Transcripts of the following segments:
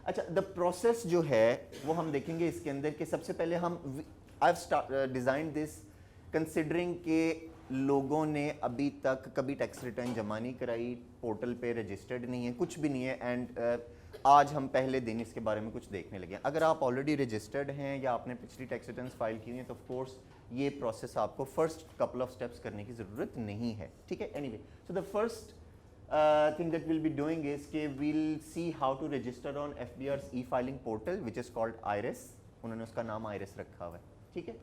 अच्छा, the process जो है वो हम देखेंगे इसके अंदर कि सबसे पहले हम आई डिज़ाइन दिस कंसिडरिंग के लोगों ने अभी तक कभी टैक्स रिटर्न जमा नहीं कराई, पोर्टल पे रजिस्टर्ड नहीं है, कुछ भी नहीं है, एंड आज हम पहले दिन इसके बारे में कुछ देखने लगे हैं। अगर आप ऑलरेडी रजिस्टर्ड हैं या आपने पिछली टैक्स रिटर्न फाइल की हुई है तो ऑफ कोर्स ये प्रोसेस आपको फर्स्ट कपल ऑफ स्टेप्स करने की ज़रूरत नहीं है, ठीक है। Anyway, so the first thing that we'll be doing is कि we'll see how to register on FBR's e-filing portal which is called IRIS। उन्होंने उसका नाम IRIS रखा हुआ है, ठीक है।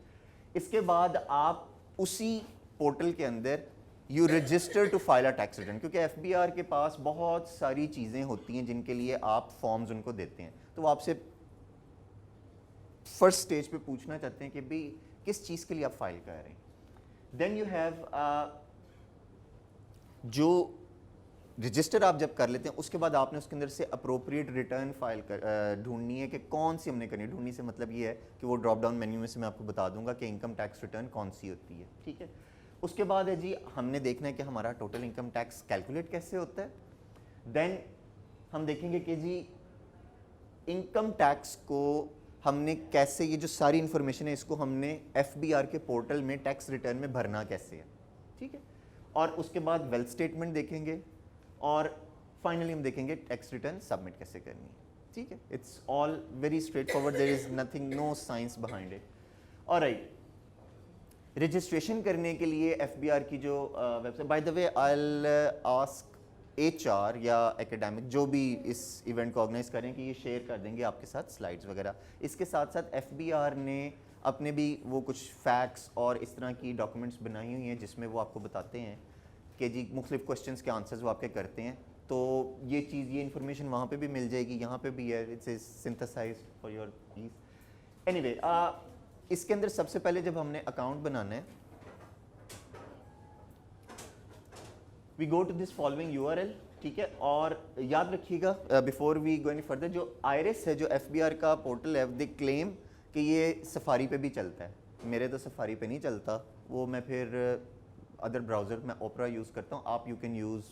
इसके बाद आप उसी पोर्टल के अंदर you register to file a tax return, क्योंकि FBR के पास बहुत सारी चीज़ें होती हैं जिनके लिए आप फॉर्म्स उनको देते हैं, तो वो आपसे फर्स्ट स्टेज पे पूछना चाहते हैं कि भाई किस चीज़ के लिए आप फाइल कर रहे हैं। देन यू हैव जो रजिस्टर आप जब कर लेते हैं उसके बाद आपने उसके अंदर से अप्रोप्रिएट रिटर्न फाइल ढूंढनी है कि कौन सी हमने करनी है। ढूंढनी से मतलब ये है कि वो ड्रॉप डाउन मेन्यू में से मैं आपको बता दूंगा कि इनकम टैक्स रिटर्न कौन सी होती है, ठीक है। उसके बाद है जी हमने देखना है कि हमारा टोटल इनकम टैक्स कैलकुलेट कैसे होता है। देन हम देखेंगे कि जी इनकम टैक्स को हमने कैसे, ये जो सारी इंफॉर्मेशन है इसको हमने FBR के पोर्टल में टैक्स रिटर्न में भरना कैसे है, ठीक है। और उसके बाद वेल्थ स्टेटमेंट देखेंगे और फाइनली हम देखेंगे टैक्स रिटर्न सबमिट कैसे करनी है, ठीक है। It's all very straightforward, there is nothing, no science behind it. Alright, registration करने के लिए FBR की जो website, by the way I will ask HR या एकेडमिक जो भी इस इवेंट को ऑर्गेनाइज करें कि ये शेयर कर देंगे आपके साथ स्लाइड्स वगैरह। इसके साथ साथ FBR ने अपने भी वो कुछ फैक्ट्स और इस तरह की डॉक्यूमेंट्स बनाई हुई हैं जिसमें वो आपको बताते हैं कि जी मुख्तलिफ क्वेश्चंस के आंसर्स वो आपके करते हैं, तो ये चीज़, ये इन्फॉर्मेशन वहाँ पे भी मिल जाएगी, यहाँ पे भी है, it's synthesized for your ease. Anyway, इसके अंदर सबसे पहले जब हमने अकाउंट बनाना है, we go to this following URL, ठीक है। और याद रखिएगा before we go any further, जो IRIS है, जो FBR का पोर्टल है, दे क्लेम कि ये सफारी पे भी चलता है। मेरे तो सफारी पे नहीं चलता, वो मैं फिर अदर ब्राउज़र में ओपरा यूज़ करता हूँ। आप you can use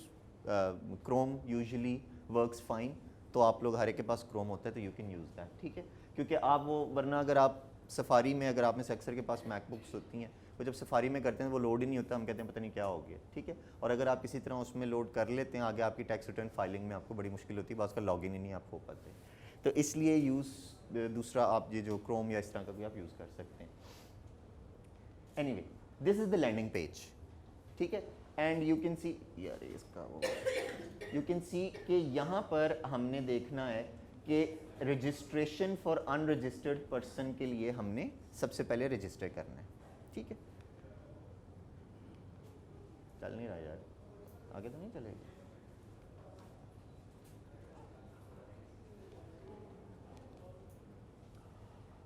Chrome, usually works fine, तो आप लोग हर एक के पास क्रोम होता है तो यू कैन यूज़ दैट, ठीक है। क्योंकि आप वो, वरना अगर आप सफारी में, अगर आप में से अक्सर के पास मैकबुक्स होती हैं, वो जब सफारी में करते हैं वो लोड ही नहीं होता, हम कहते हैं पता नहीं क्या हो गया, ठीक है। और अगर आप किसी तरह उसमें लोड कर लेते हैं, आगे आपकी टैक्स रिटर्न फाइलिंग में आपको बड़ी मुश्किल होती है, बस का लॉगिन ही नहीं आप हो पाते। तो इसलिए दूसरा आप ये जो क्रोम या इस तरह का भी आप यूज़ कर सकते हैं। Anyway, this is the landing page, ठीक है। एंड यू कैन सी, यार इसका वो, यू कैन सी कि यहाँ पर हमने देखना है कि रजिस्ट्रेशन फॉर अनरजिस्टर्ड पर्सन के लिए हमने सबसे पहले रजिस्टर करना है, ठीक है। चल नहीं रहा यार, आगे तो नहीं चलेगा।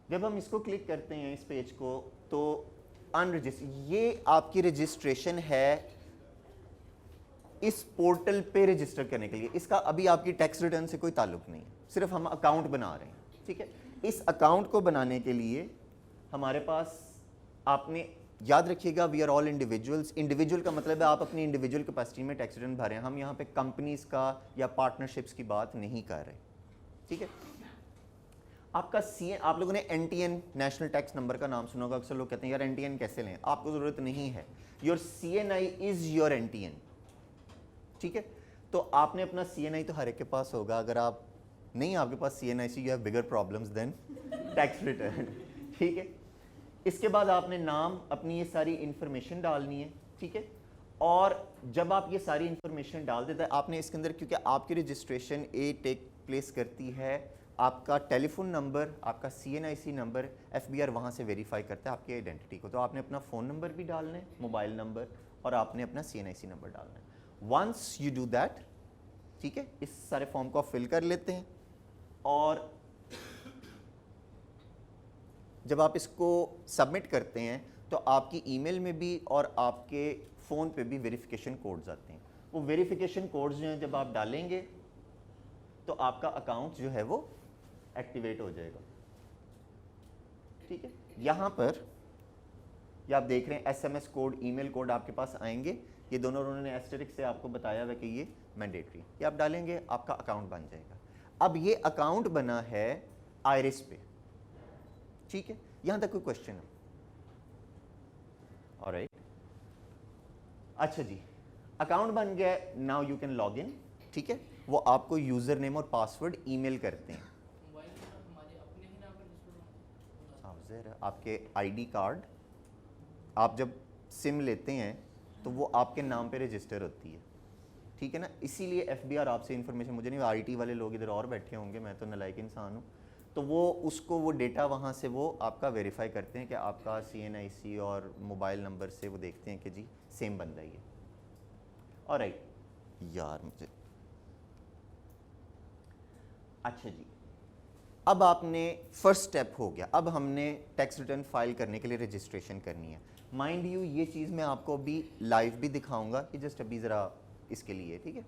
जब हम इसको क्लिक करते हैं इस पेज को, तो अनरजिस्टर, ये आपकी रजिस्ट्रेशन है इस पोर्टल पे रजिस्टर करने के लिए। इसका अभी आपकी टैक्स रिटर्न से कोई ताल्लुक नहीं है, सिर्फ हम अकाउंट बना रहे हैं, ठीक है। इस अकाउंट को बनाने के लिए हमारे पास, आपने याद रखिएगा, we are all individuals. Individual का मतलब है आप अपनी इंडिविजुअल कैपेसिटी में टैक्स रिटर्न भर रहे हैं। हम यहाँ पे कंपनीज का या पार्टनरशिप्स की बात नहीं कर रहे, ठीक है। आपका CN, आप लोगों ने NTN नेशनल टैक्स नंबर का नाम सुना होगा। अक्सर लोग कहते हैं यार NTN कैसे लें, आपको ज़रूरत नहीं है। Your CNI is your NTN, ठीक है। तो आपने अपना CNI तो हर एक के पास होगा, अगर आप नहीं आपके पास CNI से, you have bigger problems than tax return, ठीक है। इसके बाद आपने नाम, अपनी ये सारी इंफॉर्मेशन डालनी है, ठीक है। और जब आप ये सारी इंफॉर्मेशन डाल देते हैं, आपने इसके अंदर, क्योंकि आपकी रजिस्ट्रेशन टेक प्लेस करती है, आपका टेलीफोन नंबर, आपका CNIC नंबर, FBR वहाँ से वेरीफाई करता है आपकी आइडेंटिटी को। तो आपने अपना फ़ोन नंबर भी डालना है, मोबाइल नंबर, और आपने अपना CNIC नंबर डालना है। वंस यू डू दैट, ठीक है, इस सारे फॉर्म को आप फिल कर लेते हैं, और जब आप इसको सबमिट करते हैं तो आपकी ईमेल में भी और आपके फ़ोन पे भी वेरिफिकेशन कोड्स आते हैं। वो वेरिफिकेशन कोड्स जो हैं जब आप डालेंगे तो आपका अकाउंट जो है वो एक्टिवेट हो जाएगा, ठीक है। यहाँ पर ये आप देख रहे हैं SMS कोड, ईमेल कोड आपके पास आएंगे। ये दोनों उन्होंने एस्टेरिक से आपको बताया हुआ कि ये मैंडेटरी, ये आप डालेंगे, आपका अकाउंट बन जाएगा। अब ये अकाउंट बना है आयरिस पे, ठीक है, यहां तक कोई क्वेश्चन है? ऑलराइट, अच्छा जी, अकाउंट बन गया, now you can log in, ठीक है। वो आपको यूजर नेम और पासवर्ड ईमेल करते हैं। आपके आईडी कार्ड, आप जब सिम लेते हैं तो वो आपके नाम पे रजिस्टर होती है, ठीक है ना, इसीलिए एफबीआर आपसे इन्फॉर्मेशन, मुझे नहीं, आईटी वाले लोग इधर और बैठे होंगे, मैं तो नालायक इंसान हूँ, तो वो उसको वो डेटा वहाँ से वो आपका वेरीफाई करते हैं कि आपका CNIC और मोबाइल नंबर से वो देखते हैं कि जी सेम बंदा ही है। ऑलराइट यार मुझे, अच्छा जी, अब आपने फर्स्ट स्टेप हो गया, अब हमने टैक्स रिटर्न फाइल करने के लिए रजिस्ट्रेशन करनी है। माइंड यू ये चीज़ मैं आपको अभी लाइव भी दिखाऊंगा कि जस्ट अभी ज़रा इसके लिए, ठीक है।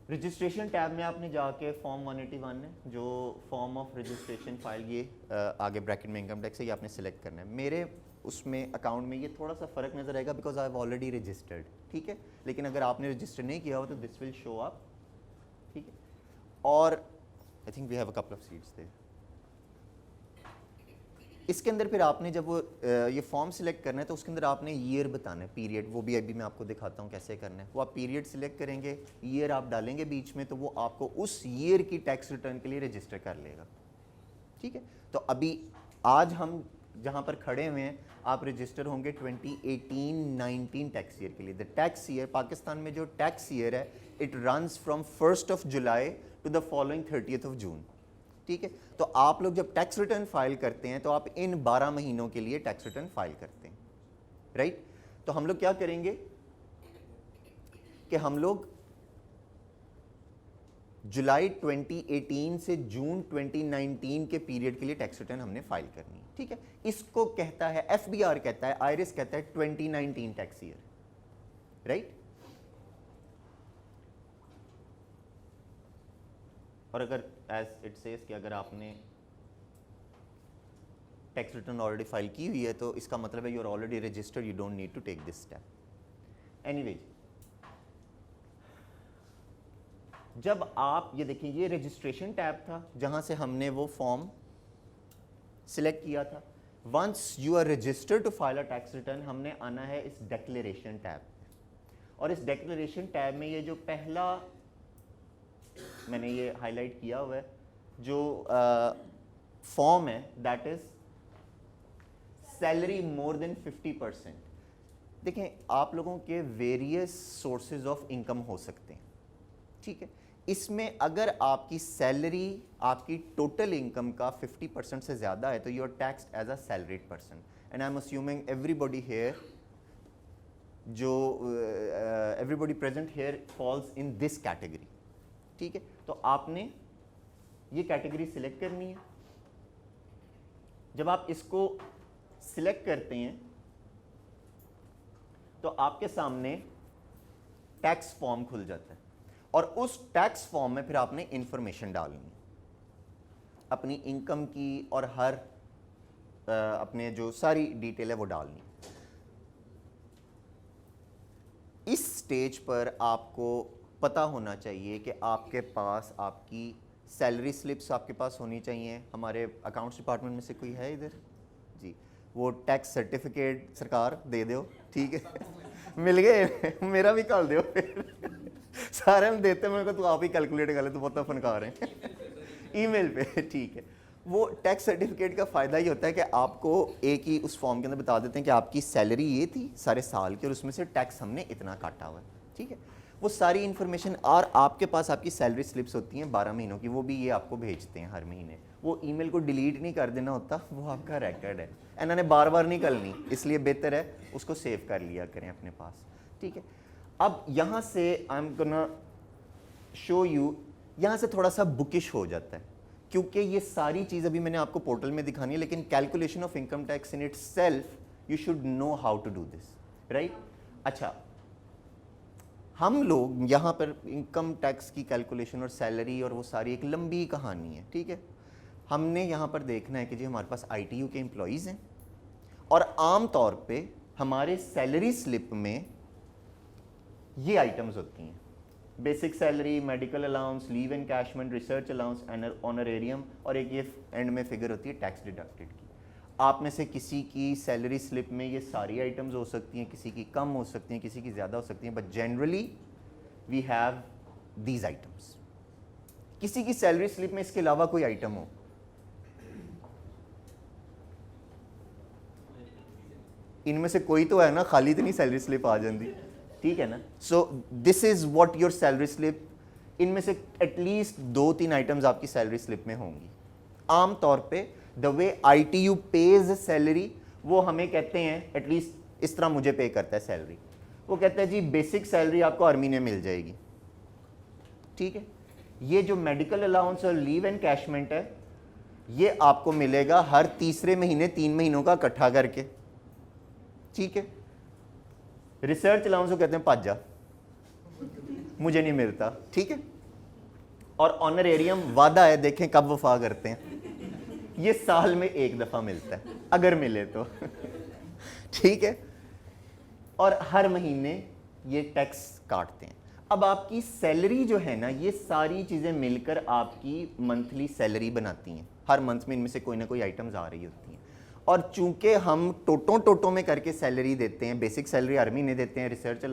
रजिस्ट्रेशन टैब में आपने जाके फॉर्म 181 है जो फॉर्म ऑफ रजिस्ट्रेशन फाइल, ये आगे ब्रैकेट में इनकम टैक्स है, ये आपने सेलेक्ट करना है। मेरे उसमें अकाउंट में ये थोड़ा सा फ़र्क नज़र आएगा because I have already registered, ठीक है, लेकिन अगर आपने रजिस्टर नहीं किया हो तो दिस विल शो अप, ठीक है। और I think we have a couple of seats there. इसके अंदर फिर आपने जब वो ये फॉर्म सिलेक्ट करना है तो उसके अंदर आपने ईयर बताना है, पीरियड, वो भी अभी मैं आपको दिखाता हूँ कैसे करना है। वो आप पीरियड सिलेक्ट करेंगे, ईयर आप डालेंगे बीच में, तो वो आपको उस ईयर की टैक्स रिटर्न के लिए रजिस्टर कर लेगा, ठीक है। तो अभी आज हम जहाँ पर खड़े हुए हैं, आप रजिस्टर होंगे 2018-19 टैक्स ईयर के लिए। द टैक्स ईयर, पाकिस्तान में जो टैक्स ईयर है, it runs from 1 July to the following 30 June, ठीक है। तो आप लोग जब टैक्स रिटर्न फाइल करते हैं तो आप इन 12 महीनों के लिए टैक्स रिटर्न फाइल करते हैं, राइट। तो हम लोग क्या करेंगे कि हम लोग जुलाई 2018 से जून 2019 के पीरियड के लिए टैक्स रिटर्न हमने फाइल करनी है, ठीक है। इसको कहता है एफबीआर, कहता है आयरिस, कहता है 2019 टैक्स ईयर, राइट। और अगर एज इट सेज कि अगर आपने टैक्स रिटर्न ऑलरेडी फाइल की हुई है तो इसका मतलब है you are already registered, you don't need to take this step. Anyways, जब आप ये देखिए, ये रजिस्ट्रेशन टैब था जहां से हमने वो फॉर्म सिलेक्ट किया था। Once you are registered to file a tax return, हमने आना है इस डिक्लेरेशन टैब, और इस डिक्लेरेशन टैब में ये जो पहला मैंने ये हाईलाइट किया हुआ है जो फॉर्म है, that is salary more than 50%। देखें, आप लोगों के वेरियस सोर्सेज ऑफ इनकम हो सकते हैं, ठीक है। इसमें अगर आपकी सैलरी आपकी टोटल इनकम का 50% से ज़्यादा है तो you are taxed as a salaried person, and I am assuming everybody here, जो everybody present here falls in this category, ठीक है। तो आपने ये कैटेगरी सिलेक्ट करनी है। जब आप इसको सिलेक्ट करते हैं तो आपके सामने टैक्स फॉर्म खुल जाता है, और उस टैक्स फॉर्म में फिर आपने इंफॉर्मेशन डालनी है अपनी इनकम की, और हर अपने जो सारी डिटेल है वो डालनी है। इस स्टेज पर आपको पता होना चाहिए कि आपके पास आपकी सैलरी स्लिप्स आपके पास होनी चाहिए। हमारे अकाउंट्स डिपार्टमेंट में से कोई है इधर जी? वो टैक्स सर्टिफिकेट सरकार दे दो, ठीक है। मिल गए, मेरा भी कल दो फिर। सारे हम देते मेरे को, तो आप ही कैलकुलेट कर ले, तो बहुत फनकार हैं ईमेल पे, ठीक है। वो टैक्स सर्टिफिकेट का फ़ायदा ये होता है कि आपको एक ही उस फॉर्म के अंदर बता देते हैं कि आपकी सैलरी ये थी सारे साल की, और उसमें से टैक्स हमने इतना काटा हुआ है, ठीक है। वो सारी इन्फॉर्मेशन, और आपके पास आपकी सैलरी स्लिप्स होती हैं 12 महीनों की, वो भी ये आपको भेजते हैं हर महीने। वो ईमेल को डिलीट नहीं कर देना होता, वो आपका रिकॉर्ड है, इन्होंने बार बार नहीं करनी, इसलिए बेहतर है उसको सेव कर लिया करें अपने पास, ठीक है। अब यहाँ से I am gonna show you, यहाँ से थोड़ा सा बुकिश हो जाता है क्योंकि ये सारी चीज़ अभी मैंने आपको पोर्टल में दिखानी है, लेकिन calculation of income tax in itself you should know how to do this, right. अच्छा, हम लोग यहाँ पर इनकम टैक्स की कैलकुलेशन और सैलरी और वो सारी एक लंबी कहानी है, ठीक है। हमने यहाँ पर देखना है कि जी हमारे पास ITU के एम्प्लॉयज़ हैं, और आम तौर पे हमारे सैलरी स्लिप में ये आइटम्स होती हैं, basic salary, medical allowance, leave encashment, research allowance, honorarium, और एक ये एंड में फिगर होती है टैक्स डिडक्टेड की। आप में से किसी की सैलरी स्लिप में ये सारी आइटम्स हो सकती हैं, किसी की कम हो सकती हैं, किसी की ज़्यादा हो सकती हैं, but generally we have these items. किसी की सैलरी स्लिप में इसके अलावा कोई आइटम हो, इनमें से कोई तो है ना, खाली इतनी सैलरी स्लिप आ जाती, ठीक है ना। So this is what your salary slip, इनमें से एटलीस्ट 2-3 आइटम्स आपकी सैलरी स्लिप में होंगी। आम तौर पे the way ITU page salary, वो हमें कहते हैं, एटलीस्ट इस तरह मुझे पे करता है सैलरी, वो कहता है जी बेसिक सैलरी आपको हर महीने मिल जाएगी, ठीक है। ये जो मेडिकल अलाउंस और लीव एनकैशमेंट है, ये आपको मिलेगा हर तीसरे महीने 3 महीनों का इकट्ठा करके, ठीक है। रिसर्च अलाउंस को कहते हैं पाजा, मुझे नहीं मिलता, ठीक है। और ऑनरेरियम वादा है, देखें कब वफा करते हैं, ये साल में 1 दफा मिलता है अगर मिले तो ठीक है। और हर महीने ये टैक्स काटते हैं। अब आपकी सैलरी जो है ना, ये सारी चीज़ें मिलकर आपकी मंथली सैलरी बनाती हैं। हर मंथ में इनमें से कोई ना कोई आइटम्स आ रही होती हैं, और चूंकि हम टोटों में करके सैलरी देते हैं, बेसिक सैलरी हर महीने देते हैं, रिसर्च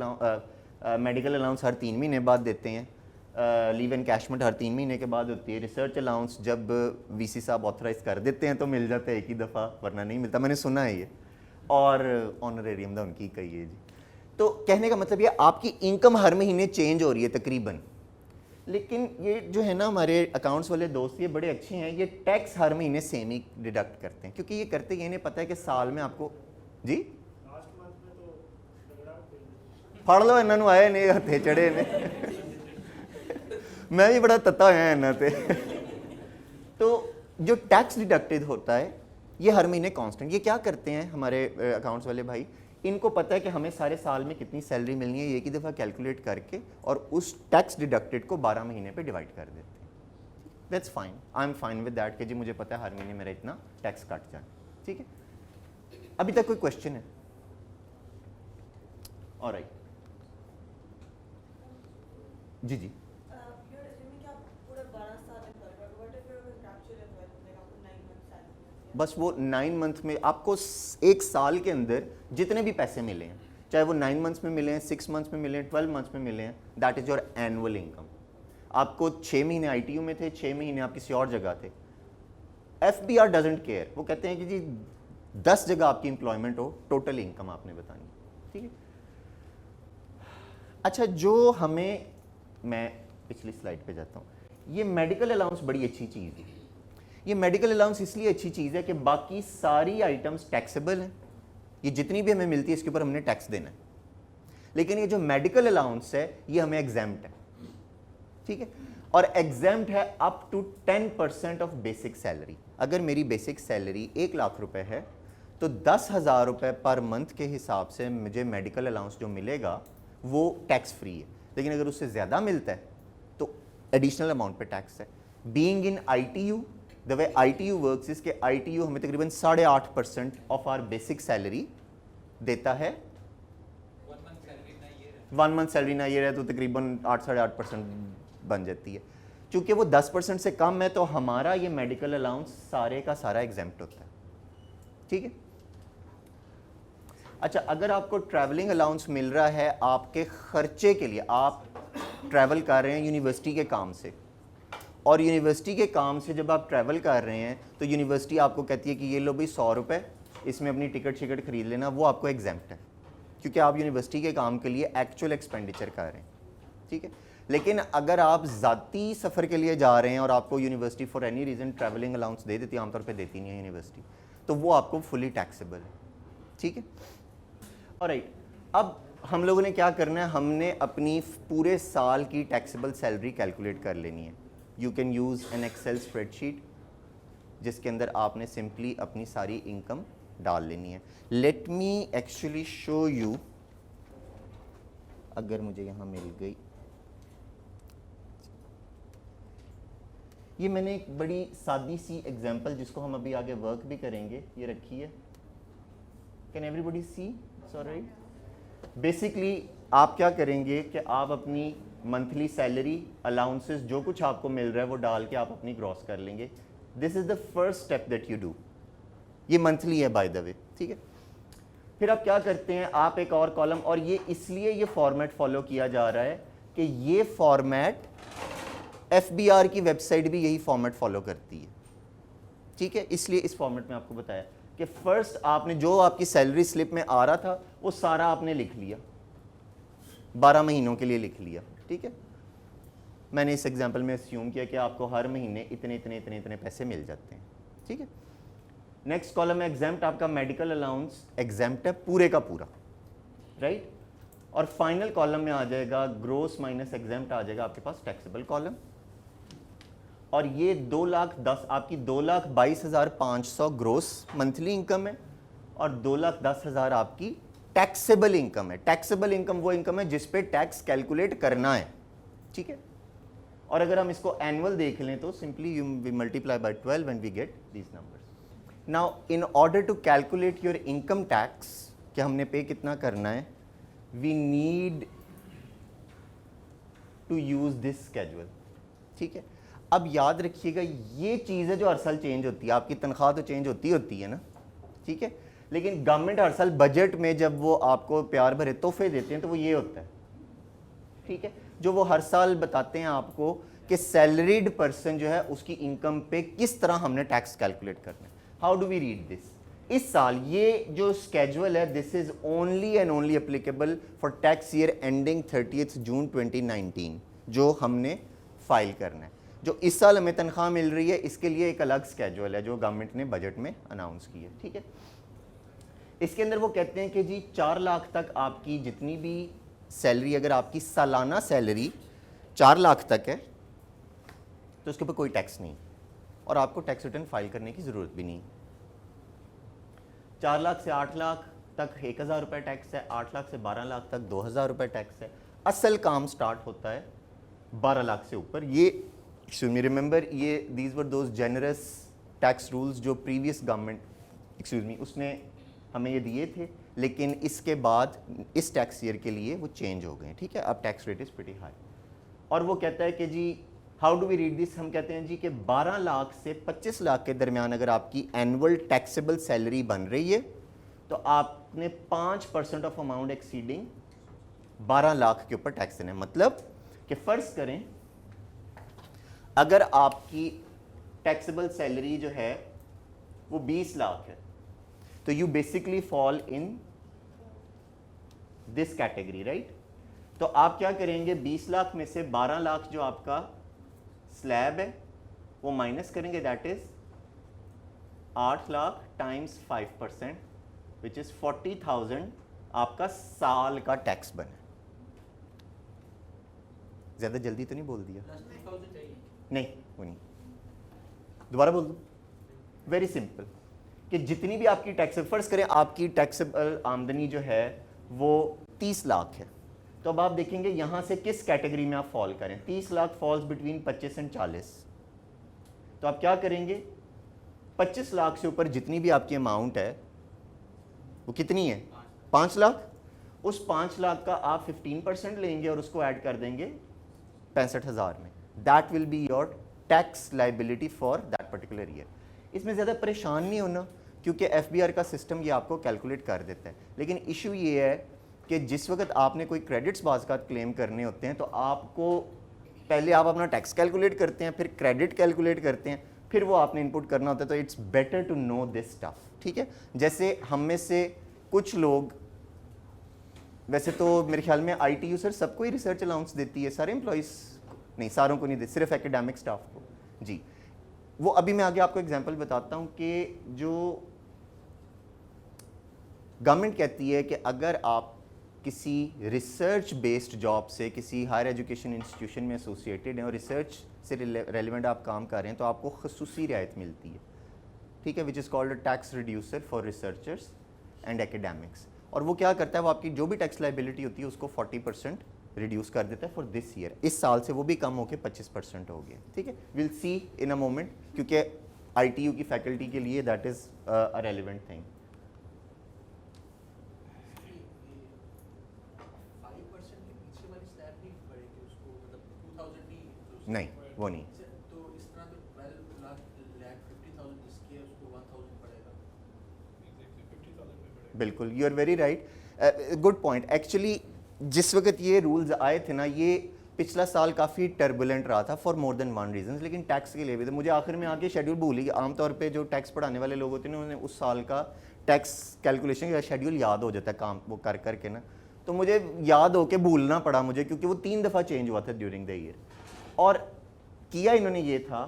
मेडिकल अलाउंस हर 3 महीने बाद देते हैं, लीव एनकैशमेंट हर 3 महीने के बाद होती है, रिसर्च अलाउंस जब VC साहब ऑथराइज कर देते हैं तो मिल जाता है एक ही दफ़ा, वरना नहीं मिलता, मैंने सुना है ये। और ऑनरेरियम दा उनकी कही है जी। तो कहने का मतलब ये आपकी इनकम हर महीने चेंज हो रही है तकरीबन, लेकिन ये जो है ना हमारे अकाउंट्स वाले दोस्त, ये बड़े अच्छे हैं, ये टैक्स हर महीने सेम ही डिडक्ट करते हैं, क्योंकि ये करते हैं, इन्हें पता है कि साल में आपको जी फड़ लो, इन्होंने आए ने हथे चढ़े ने मैं भी बड़ा तत्ता होया इन्हां ते तो जो टैक्स डिडक्टेड होता है ये हर महीने कांस्टेंट। ये क्या करते हैं हमारे अकाउंट्स वाले भाई, इनको पता है कि हमें सारे साल में कितनी सैलरी मिलनी है, एक ही दफ़ा कैलकुलेट करके और उस टैक्स डिडक्टेड को 12 महीने पे डिवाइड कर देते हैं। That's fine, I am fine with that कि जी मुझे पता है हर महीने मेरा इतना टैक्स कट जाए, ठीक है। अभी तक कोई क्वेश्चन है? ऑलराइट, जी जी। बस वो 9 मंथ में आपको 1 साल के अंदर जितने भी पैसे मिले हैं, चाहे वो 9 मंथ्स में मिले हैं, 6 मंथ्स में मिले हैं, 12 मंथ्स में मिले हैं, that is your annual income. आपको 6 महीने ITU में थे, 6 महीने आप किसी और जगह थे, FBR डजंट केयर, वो कहते हैं कि जी 10 जगह आपकी एम्प्लॉयमेंट हो, टोटल इनकम आपने बतानी, ठीक है। अच्छा, जो हमें, मैं पिछली स्लाइड पे जाता हूँ, ये मेडिकल अलाउंस बड़ी अच्छी चीज़ है। ये मेडिकल अलाउंस इसलिए अच्छी चीज़ है कि बाकी सारी आइटम्स टैक्सेबल हैं, ये जितनी भी हमें मिलती है इसके ऊपर हमने टैक्स देना है, लेकिन ये जो मेडिकल अलाउंस है ये हमें एग्जेम्प्ट है, ठीक है। और एग्जेम्प्ट है up to 10% of basic salary. अगर मेरी बेसिक सैलरी 1 लाख रुपए है तो 10,000 रुपये पर मंथ के हिसाब से मुझे मेडिकल अलाउंस जो मिलेगा वो टैक्स फ्री है, लेकिन अगर उससे ज़्यादा मिलता है तो एडिशनल अमाउंट पे टैक्स है। Being in ITU, the way ITU works is के ITU हमें तकरीबन 8.5% ऑफ आर बेसिक सैलरी देता है। 1 मंथ सैलरी ना ये रहे तो तकरीबन 8-8.5% बन जाती है। चूंकि वो 10% से कम है तो हमारा ये मेडिकल अलाउंस सारे का सारा एग्जेम्प्ट होता है, ठीक है। अच्छा, अगर आपको ट्रैवलिंग अलाउंस मिल रहा है आपके खर्चे के लिए, आप ट्रैवल कर रहे हैं यूनिवर्सिटी के काम से, और यूनिवर्सिटी के काम से जब आप ट्रैवल कर रहे हैं तो यूनिवर्सिटी आपको कहती है कि ये लो भाई 100 रुपये, इसमें अपनी टिकट शिकट खरीद लेना, वो आपको एग्जेम्प्ट है क्योंकि आप यूनिवर्सिटी के काम के लिए एक्चुअल एक्सपेंडिचर कर रहे हैं, ठीक है। लेकिन अगर आप ज़ाती सफ़र के लिए जा रहे हैं और आपको university for any reason travelling allowance दे देती है, आमतौर पे देती नहीं है यूनिवर्सिटी, तो वो आपको फुली टैक्सेबल है, ठीक है। ऑलराइट, अब हम लोगों ने क्या करना है, हमने अपनी पूरे साल की टैक्सेबल सैलरी कैलकुलेट कर लेनी है। You can use an Excel spreadsheet जिसके अंदर आपने सिंपली अपनी सारी इनकम डाल लेनी है। Let me actually show you, अगर मुझे यहाँ मिल गई, ये मैंने एक बड़ी सादी सी एग्जांपल जिसको हम अभी आगे वर्क भी करेंगे ये रखी है। Can everybody see? Sorry, basically आप क्या करेंगे कि आप अपनी मंथली सैलरी, अलाउंसेस, जो कुछ आपको मिल रहा है वो डाल के आप अपनी ग्रॉस कर लेंगे। This is the first step that you do. ये मंथली है बाय द वे, ठीक है। फिर आप क्या करते हैं, आप एक और कॉलम, और ये इसलिए ये फॉर्मेट फॉलो किया जा रहा है कि ये फॉर्मेट एफबीआर की वेबसाइट भी यही फॉर्मेट फॉलो करती है, ठीक है। इसलिए इस फॉर्मेट में आपको बताया कि फर्स्ट आपने जो आपकी सैलरी स्लिप में आ रहा था वो सारा आपने लिख लिया, 12 महीनों के लिए लिख लिया, ठीक है। मैंने इस एग्जांपल में अस्यूम किया कि आपको हर महीने इतने इतने इतने इतने पैसे मिल जाते हैं, ठीक है। नेक्स्ट कॉलम है एग्जाम्प्ट, आपका मेडिकल अलाउंस एग्जाम्प्ट है पूरे का पूरा, राइट। और फाइनल कॉलम में आ जाएगा ग्रोस माइनस एग्जाम्प्ट, आ जाएगा आपके पास टैक्सेबल कॉलम। और ये 2,10,000 आपकी 2,22,500 ग्रोस मंथली इनकम है और 2,10,000 आपकी टैक्सेबल इनकम है। टैक्सेबल इनकम वो इनकम है जिस पे टैक्स कैलकुलेट करना है, ठीक है। और अगर हम इसको एनुअल देख लें तो simply we multiply by 12 and we get these numbers. Now in order to calculate your income tax, कि हमने पे कितना करना है, we need to use this schedule, ठीक है। अब याद रखिएगा ये चीज़ है जो हर साल चेंज होती है, आपकी तनख्वाह तो चेंज होती है ना, ठीक है। लेकिन गवर्नमेंट हर साल बजट में जब वो आपको प्यार भरे तोहफे देते हैं तो वो ये होता है, ठीक है, जो वो हर साल बताते हैं आपको कि सैलरीड पर्सन जो है उसकी इनकम पे किस तरह हमने टैक्स कैलकुलेट करना है। How do we read this? इस साल ये जो स्केड्यूल है this is only and only applicable for tax year ending 30 June 2019, जो हमने फाइल करना है। जो इस साल हमें तनख्वाह मिल रही है इसके लिए एक अलग स्केड्यूल है जो गवर्नमेंट ने बजट में अनाउंस की है, ठीक है। इसके अंदर वो कहते हैं कि जी 4 लाख तक आपकी जितनी भी सैलरी, अगर आपकी सालाना सैलरी 4 लाख तक है तो उसके ऊपर कोई टैक्स नहीं और आपको टैक्स रिटर्न फाइल करने की ज़रूरत भी नहीं। 4 लाख से 8 लाख तक 1,000 रुपये टैक्स है, 8 लाख से 12 लाख तक 2,000 रुपये टैक्स है। असल काम स्टार्ट होता है 12 लाख से ऊपर। ये एक्सक्यूज मी, रिमेंबर ये these were those generous tax rules जो प्रीवियस गवर्नमेंट एक्सक्यूज मी उसने हमें ये दिए थे, लेकिन इसके बाद इस टैक्स ईयर के लिए वो चेंज हो गए, ठीक है। अब tax rate is pretty high. और वो कहता है कि जी how do we read this, हम कहते हैं जी कि 12 लाख से 25 लाख के दरमियान अगर आपकी एनुअल टैक्सेबल सैलरी बन रही है तो आपने 5% ऑफ अमाउंट एक्सीडिंग 12 लाख के ऊपर टैक्स देना है। मतलब कि फ़र्ज़ करें अगर आपकी टैक्सेबल सैलरी जो है वो 20 लाख है तो you basically fall in this category, right. तो आप क्या करेंगे, 20 लाख में से 12 लाख जो आपका स्लैब है वो माइनस करेंगे, that is 8 lakh times 5% which is 40,000 आपका साल का टैक्स बने। ज्यादा जल्दी तो नहीं बोल दिया? नहीं, वो नहीं, दोबारा बोल दूं। वेरी सिंपल कि जितनी भी आपकी टैक्स, फर्ज करें आपकी टैक्सेबल आमदनी जो है वो 30 लाख है, तो अब आप देखेंगे यहां से किस कैटेगरी में आप फॉल करें। 30 लाख फॉल्स बिटवीन 25 एंड 40, तो आप क्या करेंगे, 25 लाख से ऊपर जितनी भी आपकी अमाउंट है वो कितनी है, 5 लाख। उस 5 लाख का आप 15% लेंगे और उसको ऐड कर देंगे 65,000 में। That will be your tax liability for that particular year. इसमें ज़्यादा परेशान नहीं होना क्योंकि एफबीआर का सिस्टम ये आपको कैलकुलेट कर देता है। लेकिन इशू ये है कि जिस वक्त आपने कोई क्रेडिट्स बाज़ क्लेम करने होते हैं तो आपको पहले आप अपना टैक्स कैलकुलेट करते हैं, फिर क्रेडिट कैलकुलेट करते हैं, फिर वो आपने इनपुट करना होता है। तो it's better to know this stuff, ठीक है। जैसे हम में से कुछ लोग, वैसे तो मेरे ख्याल में ITU सर सबको ही रिसर्च अलाउंस देती है, सारे एम्प्लॉइज़ नहीं, सारों को नहीं देती, सिर्फ एकेडमिक स्टाफ को जी। वो अभी मैं आगे आपको एग्जांपल बताता हूँ कि जो गवर्नमेंट कहती है कि अगर आप किसी रिसर्च बेस्ड जॉब से किसी हायर एजुकेशन इंस्टीट्यूशन में एसोसिएटेड हैं और रिसर्च से रेलिवेंट आप काम कर रहे हैं तो आपको खसूसी रियायत मिलती है, ठीक है, which is called a tax reducer for researchers and academics. और वो क्या करता है, वो आपकी जो भी टैक्स लाइबिलिटी होती है उसको 40% रिड्यूस कर देता है फॉर दिस ईयर। इस साल से वो भी कम होकर 25% हो गया, ठीक है। Will see in a moment, क्योंकि ITU की फैकल्टी के लिए that is a relevant thing. नहीं वो नहीं। तो इस तरह तो 12 लाख 50,000 जिसकी है उसको 1,000 पड़ेगा। बिल्कुल, you are very right, good point. Actually जिस वक्त ये रूल्स आए थे ना, ये पिछला साल काफ़ी टर्बुलेंट रहा था for more than one reason, लेकिन टैक्स के लिए भी थे। मुझे आखिर में आके शेड्यूल भूल ही, आमतौर पे जो टैक्स पढ़ाने वाले लोग होते हैं ना, उन्हें उस साल का टैक्स कैलकुलेशन या शेड्यूल याद हो जाता है काम वो कर कर के ना, तो मुझे याद हो के भूलना पड़ा मुझे, क्योंकि वो 3 दफ़ा चेंज हुआ था ड्यूरिंग द ईयर। और किया इन्होंने ये था,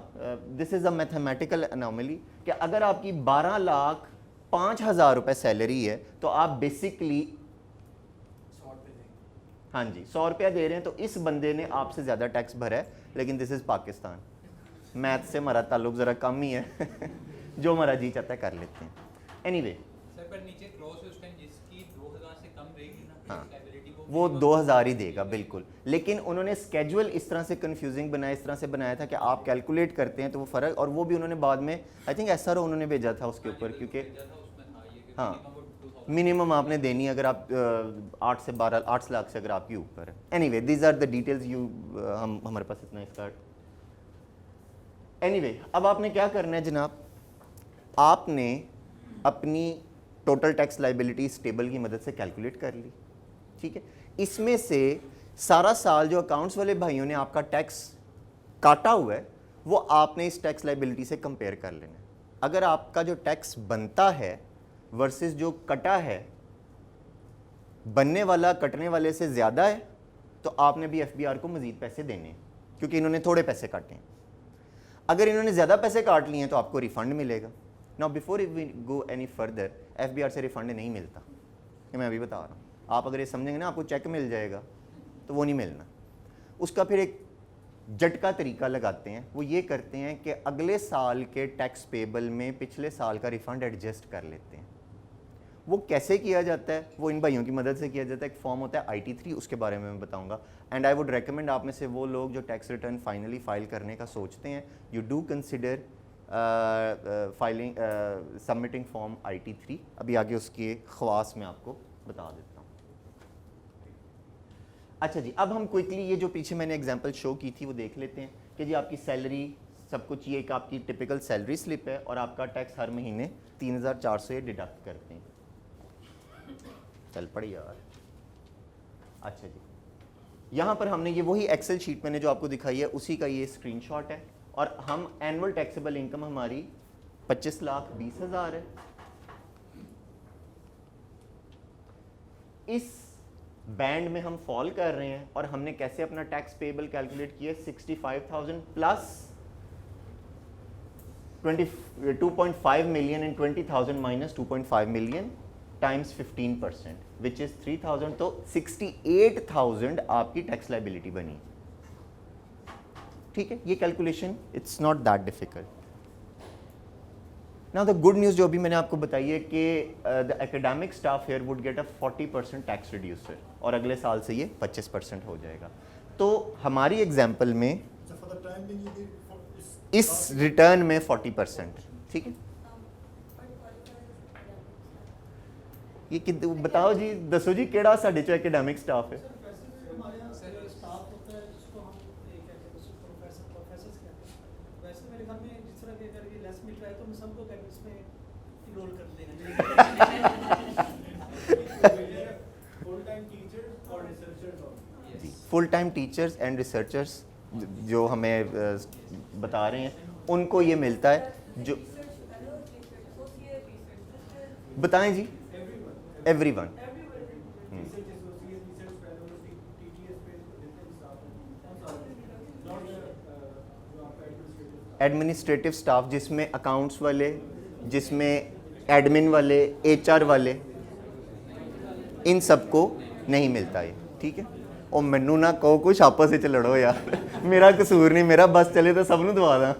this is a mathematical anomaly, कि अगर आपकी 12,05,000 रुपये सैलरी है तो आप बेसिकली 100 रुपये देंगे। हाँ जी 100 रुपया दे रहे हैं, तो इस बंदे ने आपसे ज़्यादा टैक्स भरा है। लेकिन दिस इज़ पाकिस्तान, मैथ से हमारा ताल्लुक ज़रा कम ही है जो हमारा जी चाहता है कर लेते हैं। एनीवे सर पर नीचे क्रॉस है उस टाइम जिसकी 2000 से कम रहेगी ना हाँ, लायबिलिटी वो 2000 ही देगा बिल्कुल। लेकिन उन्होंने स्केड्यूल इस तरह से कंफ्यूजिंग बनाया, इस तरह से बनाया था कि आप कैलकुलेट करते हैं तो वो फ़र्क, और वो भी उन्होंने बाद में आई थिंक एसआर उन्होंने भेजा था उसके ऊपर, क्योंकि हाँ मिनिमम आपने देनी है अगर आप 8 से 12 8 लाख से अगर आपके ऊपर है। Anyway these are the details, you हम हमारे पास इतना इसका एनीवे अब आपने क्या करना है जनाब, आपने अपनी टोटल टैक्स लाइबिलिटीज टेबल की मदद से कैलकुलेट कर ली, ठीक है। इसमें से सारा साल जो अकाउंट्स वाले भाइयों ने आपका टैक्स काटा हुआ है वो आपने इस टैक्स लाइबिलिटी से कंपेयर कर लेना है। अगर आपका जो टैक्स बनता है वर्सेस जो कटा है, बनने वाला कटने वाले से ज़्यादा है, तो आपने भी एफबीआर को मज़ीद पैसे देने हैं, क्योंकि इन्होंने थोड़े पैसे काटे हैं। अगर इन्होंने ज़्यादा पैसे काट लिए हैं तो आपको रिफ़ंड मिलेगा। Now before we go any further, FBR से रिफ़ंड नहीं मिलता, ये मैं अभी बता रहा हूँ। आप अगर ये समझेंगे ना आपको चेक मिल जाएगा, तो वो नहीं मिलना। उसका फिर एक झटका तरीका लगाते हैं, वो ये करते हैं कि अगले साल के टैक्स पेबल में पिछले साल का रिफ़ंड एडजस्ट कर लेते हैं। वो कैसे किया जाता है, वो इन भाइयों की मदद से किया जाता है। एक फॉर्म होता है IT3, उसके बारे में मैं बताऊंगा। एंड आई वुड रेकमेंड आप में से वो लोग जो टैक्स रिटर्न फाइनली फाइल करने का सोचते हैं, you do consider filing submitting form IT3। अभी आगे उसके ख़वास में आपको बता देता हूँ। अच्छा जी, अब हम क्विकली ये जो पीछे मैंने एग्जांपल शो की थी वो देख लेते हैं कि जी आपकी सैलरी सब कुछ, ये एक आपकी टिपिकल सैलरी स्लिप है और आपका टैक्स हर महीने 3,400 डिडक्ट करते हैं। चल पड़ी यार। अच्छा जी, यहाँ पर हमने ये वही एक्सेल शीट मैंने जो आपको दिखाई है उसी का ये स्क्रीनशॉट है, और हम एनुअल टैक्सेबल इनकम हमारी 25,20,000 है। इस बैंड में हम फॉल कर रहे हैं, और हमने कैसे अपना टैक्स पेबल कैलकुलेट किया, 65,000 plus 2.5 million and 20,000 minus 2.5 million times 15%, which is 3,000। तो 68,000 आपकी टैक्स लाइबिलिटी बनी, ठीक है। ये calculation it's not that difficult. Now the good news जो अभी मैंने आपको बताई है कि the academic staff here would get a 40% tax reducer, और अगले साल से ये 25% हो जाएगा। तो हमारी एग्जाम्पल में इस रिटर्न में 40%, ठीक है। ये बताओ जी, दसो जी केड़ा साडे चो एकेडमिक स्टाफ है? Full time teachers and researchers जो हमें बता रहे हैं उनको ये मिलता है। जो बताएं जी, एवरीवन। एडमिनिस्ट्रेटिव स्टाफ जिसमें अकाउंट्स वाले, जिसमें एडमिन वाले, HR वाले, इन सबको नहीं मिलता ये, ठीक है। और मैनू ना कहो कुछ आपस में लड़ो यार मेरा कसूर नहीं, मेरा बस चले तो सबनों दवा दा,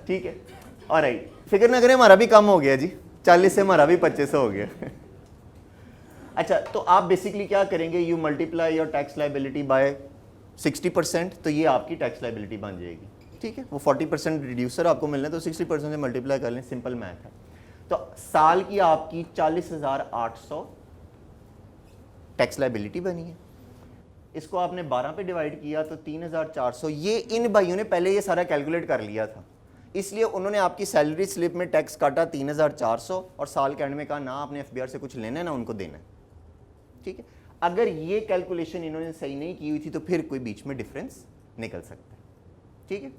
ठीक है। ऑलराइट, फिक्र ना करें, हमारा भी कम हो गया जी, 40 से हमारा भी 25 हो गया अच्छा, तो आप बेसिकली क्या करेंगे, you multiply your tax liability by 60%, तो ये आपकी टैक्स लाइबिलिटी बन जाएगी, ठीक है। वो 40% रिड्यूसर आपको मिलना है, तो 60% से मल्टीप्लाई कर लें, सिंपल मैथ है। तो साल की आपकी 40,800 टैक्स लाइबिलिटी बनी है। इसको आपने 12 पे डिवाइड किया तो 3,400। ये इन भाइयों ने पहले ये सारा कैलकुलेट कर लिया था, इसलिए उन्होंने आपकी सैलरी स्लिप में टैक्स काटा 3,400 और साल के एंड में कहा ना आपने एफबीआर से कुछ लेना है ना उनको देना है। ठीक है, अगर ये कैलकुलेशन इन्होंने सही नहीं की हुई थी तो फिर कोई बीच में डिफरेंस निकल सकता है। ठीक है,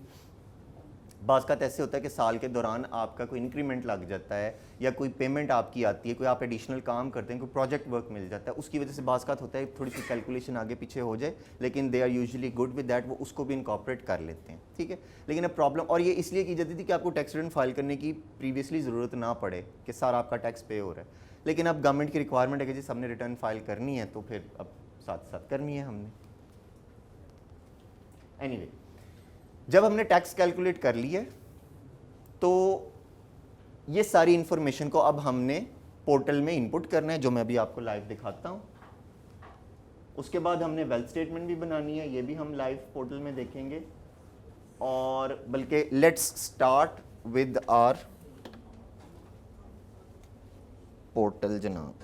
बाज़ का ऐसे होता है कि साल के दौरान आपका कोई इंक्रीमेंट लग जाता है या कोई पेमेंट आपकी आती है, कोई आप एडिशनल काम करते हैं, कोई प्रोजेक्ट वर्क मिल जाता है, उसकी वजह से बाज़ का होता है थोड़ी सी कैलकुलेशन आगे पीछे हो जाए, लेकिन they are usually good with that, वो उसको भी इनकॉर्पोरेट कर लेते हैं। ठीक है, लेकिन अब प्रॉब्लम, और ये इसलिए की जाती थी कि आपको टैक्स रिटर्न फाइल करने की प्रीवियसली ज़रूरत ना पड़े कि सारा आपका टैक्स पे हो रहा है, लेकिन अब गवर्नमेंट की रिक्वायरमेंट है कि जी सबने रिटर्न फाइल करनी है, तो फिर अब साथ साथ करनी है हमने। एनीवे, जब हमने टैक्स कैलकुलेट कर लिया तो ये सारी इंफॉर्मेशन को अब हमने पोर्टल में इनपुट करना है, जो मैं अभी आपको लाइव दिखाता हूं। उसके बाद हमने वेल्थ स्टेटमेंट भी बनानी है, ये भी हम लाइव पोर्टल में देखेंगे। और बल्कि let's start with our portal जनाब।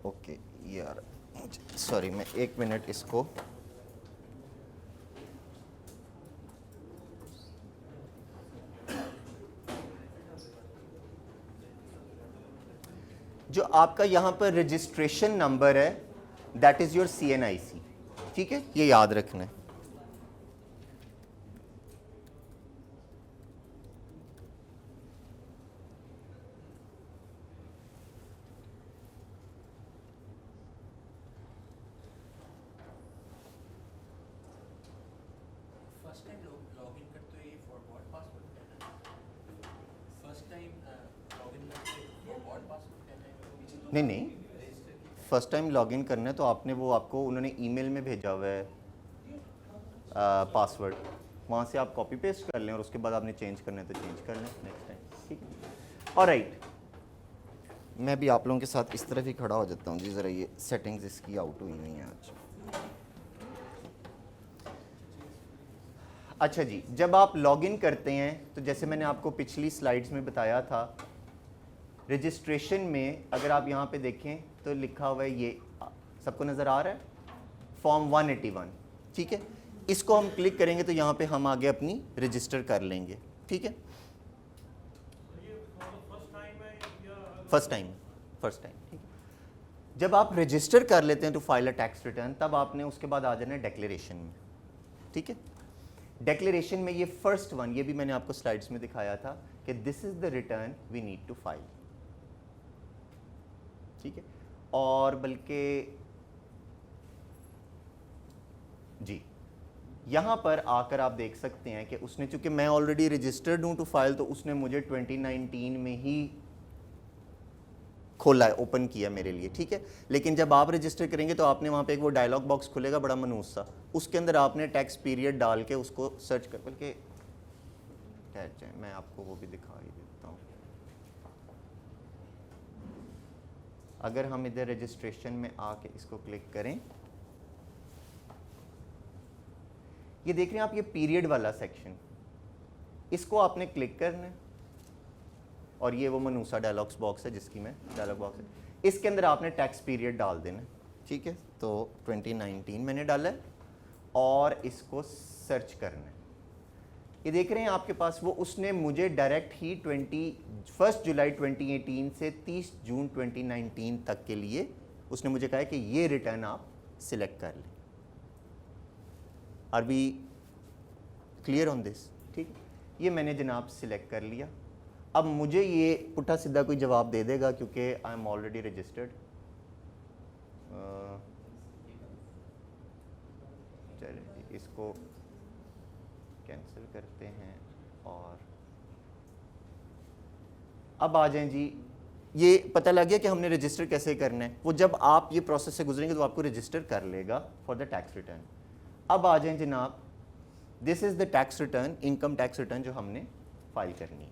ओके यार, सॉरी, मैं 1 मिनट इसको जो आपका यहां पर रजिस्ट्रेशन नंबर है दैट इज योर CNIC। ठीक है, ये याद रखना है। फर्स्ट टाइम लॉगिन करते हो ये फॉरवर्ड पासवर्ड कहना है, फर्स्ट टाइम लॉगिन करते हो फॉरवर्ड पासवर्ड कहना है। नहीं नहीं, फर्स्ट टाइम लॉगिन करना है तो आपने वो, आपको उन्होंने ईमेल में भेजा हुआ है पासवर्ड, वहाँ से आप कॉपी पेस्ट कर लें और उसके बाद आपने चेंज करना है तो चेंज कर लें नेक्स्ट टाइम। ठीक है, ऑलराइट, मैं भी आप लोगों के साथ इस तरफ ही खड़ा हो जाता हूँ जी, ज़रा ये सेटिंग्स इसकी आउट हुई हुई हैं आज। अच्छा जी, जब आप लॉगिन करते हैं तो जैसे मैंने आपको पिछली स्लाइड्स में बताया था, रजिस्ट्रेशन में अगर आप यहाँ पे देखें तो लिखा हुआ है, ये सबको नज़र आ रहा है, फॉर्म 181। ठीक है, इसको हम क्लिक करेंगे तो यहाँ पे हम आगे अपनी रजिस्टर कर लेंगे। ठीक है, फर्स्ट टाइम। ठीक है, जब आप रजिस्टर कर लेते हैं to file a tax return, तब आपने उसके बाद आ जाना है डेक्लेरेशन में। ठीक है, डेक्लेरेशन में ये फर्स्ट वन, ये भी मैंने आपको स्लाइड्स में दिखाया था कि this is the return we need to file. ठीक है, और बल्कि जी यहां पर आकर आप देख सकते हैं कि उसने, चूंकि मैं ऑलरेडी रजिस्टर्ड हूं टू फाइल, तो उसने मुझे 2019 में ही खोला है, ओपन किया मेरे लिए। ठीक है, लेकिन जब आप रजिस्टर करेंगे तो आपने वहाँ पे एक वो डायलॉग बॉक्स खुलेगा बड़ा मनूस सा, उसके अंदर आपने टैक्स पीरियड डाल के उसको सर्च कर, बल्कि मैं आपको वो भी दिखा ही देता हूँ। अगर हम इधर रजिस्ट्रेशन में आके इसको क्लिक करें, ये देख रहे हैं आप, ये पीरियड वाला सेक्शन, इसको आपने क्लिक करना है और ये वो मनूसा डायलॉग्स बॉक्स है जिसकी मैं डायलॉग बॉक्स है, इसके अंदर आपने टैक्स पीरियड डाल देना है। ठीक है, तो 2019 मैंने डाला है और इसको सर्च करना है। ये देख रहे हैं आपके पास वो, उसने मुझे डायरेक्ट ही 21 जुलाई 2018 से 30 जून 2019 तक के लिए उसने मुझे कहा है कि ये रिटर्न आप सिलेक्ट कर लें। Are we clear on this? ठीक है, ये मैंने जनाब सिलेक्ट कर लिया। अब मुझे ये पुट्ठा सीधा कोई जवाब दे देगा क्योंकि आई एम ऑलरेडी रजिस्टर्ड। चलिए इसको कैंसिल करते हैं और अब आ जाएं जी। ये पता लग गया कि हमने रजिस्टर कैसे करना है। वो जब आप ये प्रोसेस से गुजरेंगे तो आपको रजिस्टर कर लेगा फॉर द टैक्स रिटर्न। अब आ जाएं जनाब, this is the tax return, income tax return जो हमने फाइल करनी है।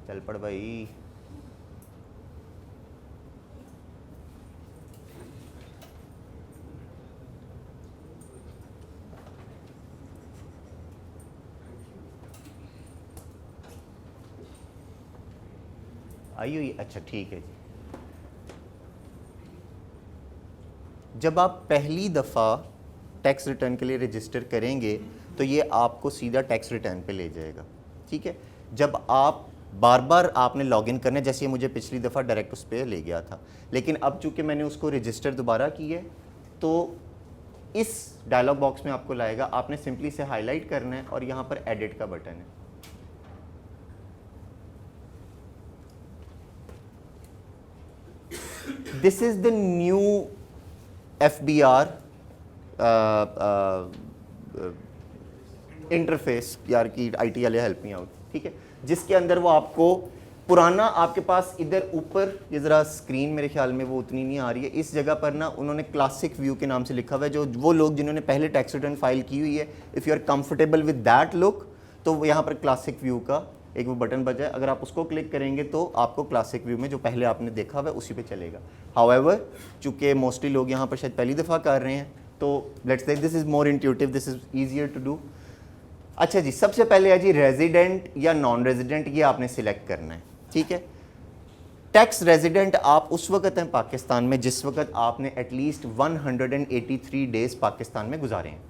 चल पड़ भाई। आई हुई, अच्छा ठीक है जी। जब आप पहली दफ़ा टैक्स रिटर्न के लिए रजिस्टर करेंगे तो ये आपको सीधा टैक्स रिटर्न पे ले जाएगा, ठीक है। जब आप बार बार आपने लॉगिन करना है, जैसे मुझे पिछली दफ़ा डायरेक्ट उस पर ले गया था, लेकिन अब चूंकि मैंने उसको रजिस्टर दोबारा की है तो इस डायलॉग बॉक्स में आपको लाएगा, आपने सिंपली से हाईलाइट करना है और यहाँ पर एडिट का बटन है। This is the new FBR interface यार की IT वाले हेल्प मी आउट, ठीक है, जिसके अंदर वो आपको पुराना आपके पास इधर ऊपर, ये ज़रा स्क्रीन मेरे ख्याल में वो उतनी नहीं आ रही है, इस जगह पर ना उन्होंने क्लासिक व्यू के नाम से लिखा हुआ है। जो वो लोग जिन्होंने पहले टैक्स रिटर्न फाइल की हुई है, if you are comfortable with that look, तो यहाँ पर क्लासिक व्यू का एक वो बटन बचा है, अगर आप उसको क्लिक करेंगे तो आपको क्लासिक व्यू में जो पहले आपने देखा हुआ है उसी पे चलेगा। हाउएवर चूँकि मोस्टली लोग यहाँ पर शायद पहली दफ़ा कर रहे हैं, तो let's see this is more intuitive, this is easier to do. अच्छा जी, सबसे पहले है जी रेजिडेंट या नॉन रेजिडेंट, ये आपने सिलेक्ट करना है, ठीक है। टैक्स रेजिडेंट आप उस वक्त हैं पाकिस्तान में जिस वक्त आपने एटलीस्ट 183 डेज पाकिस्तान में गुजारे हैं।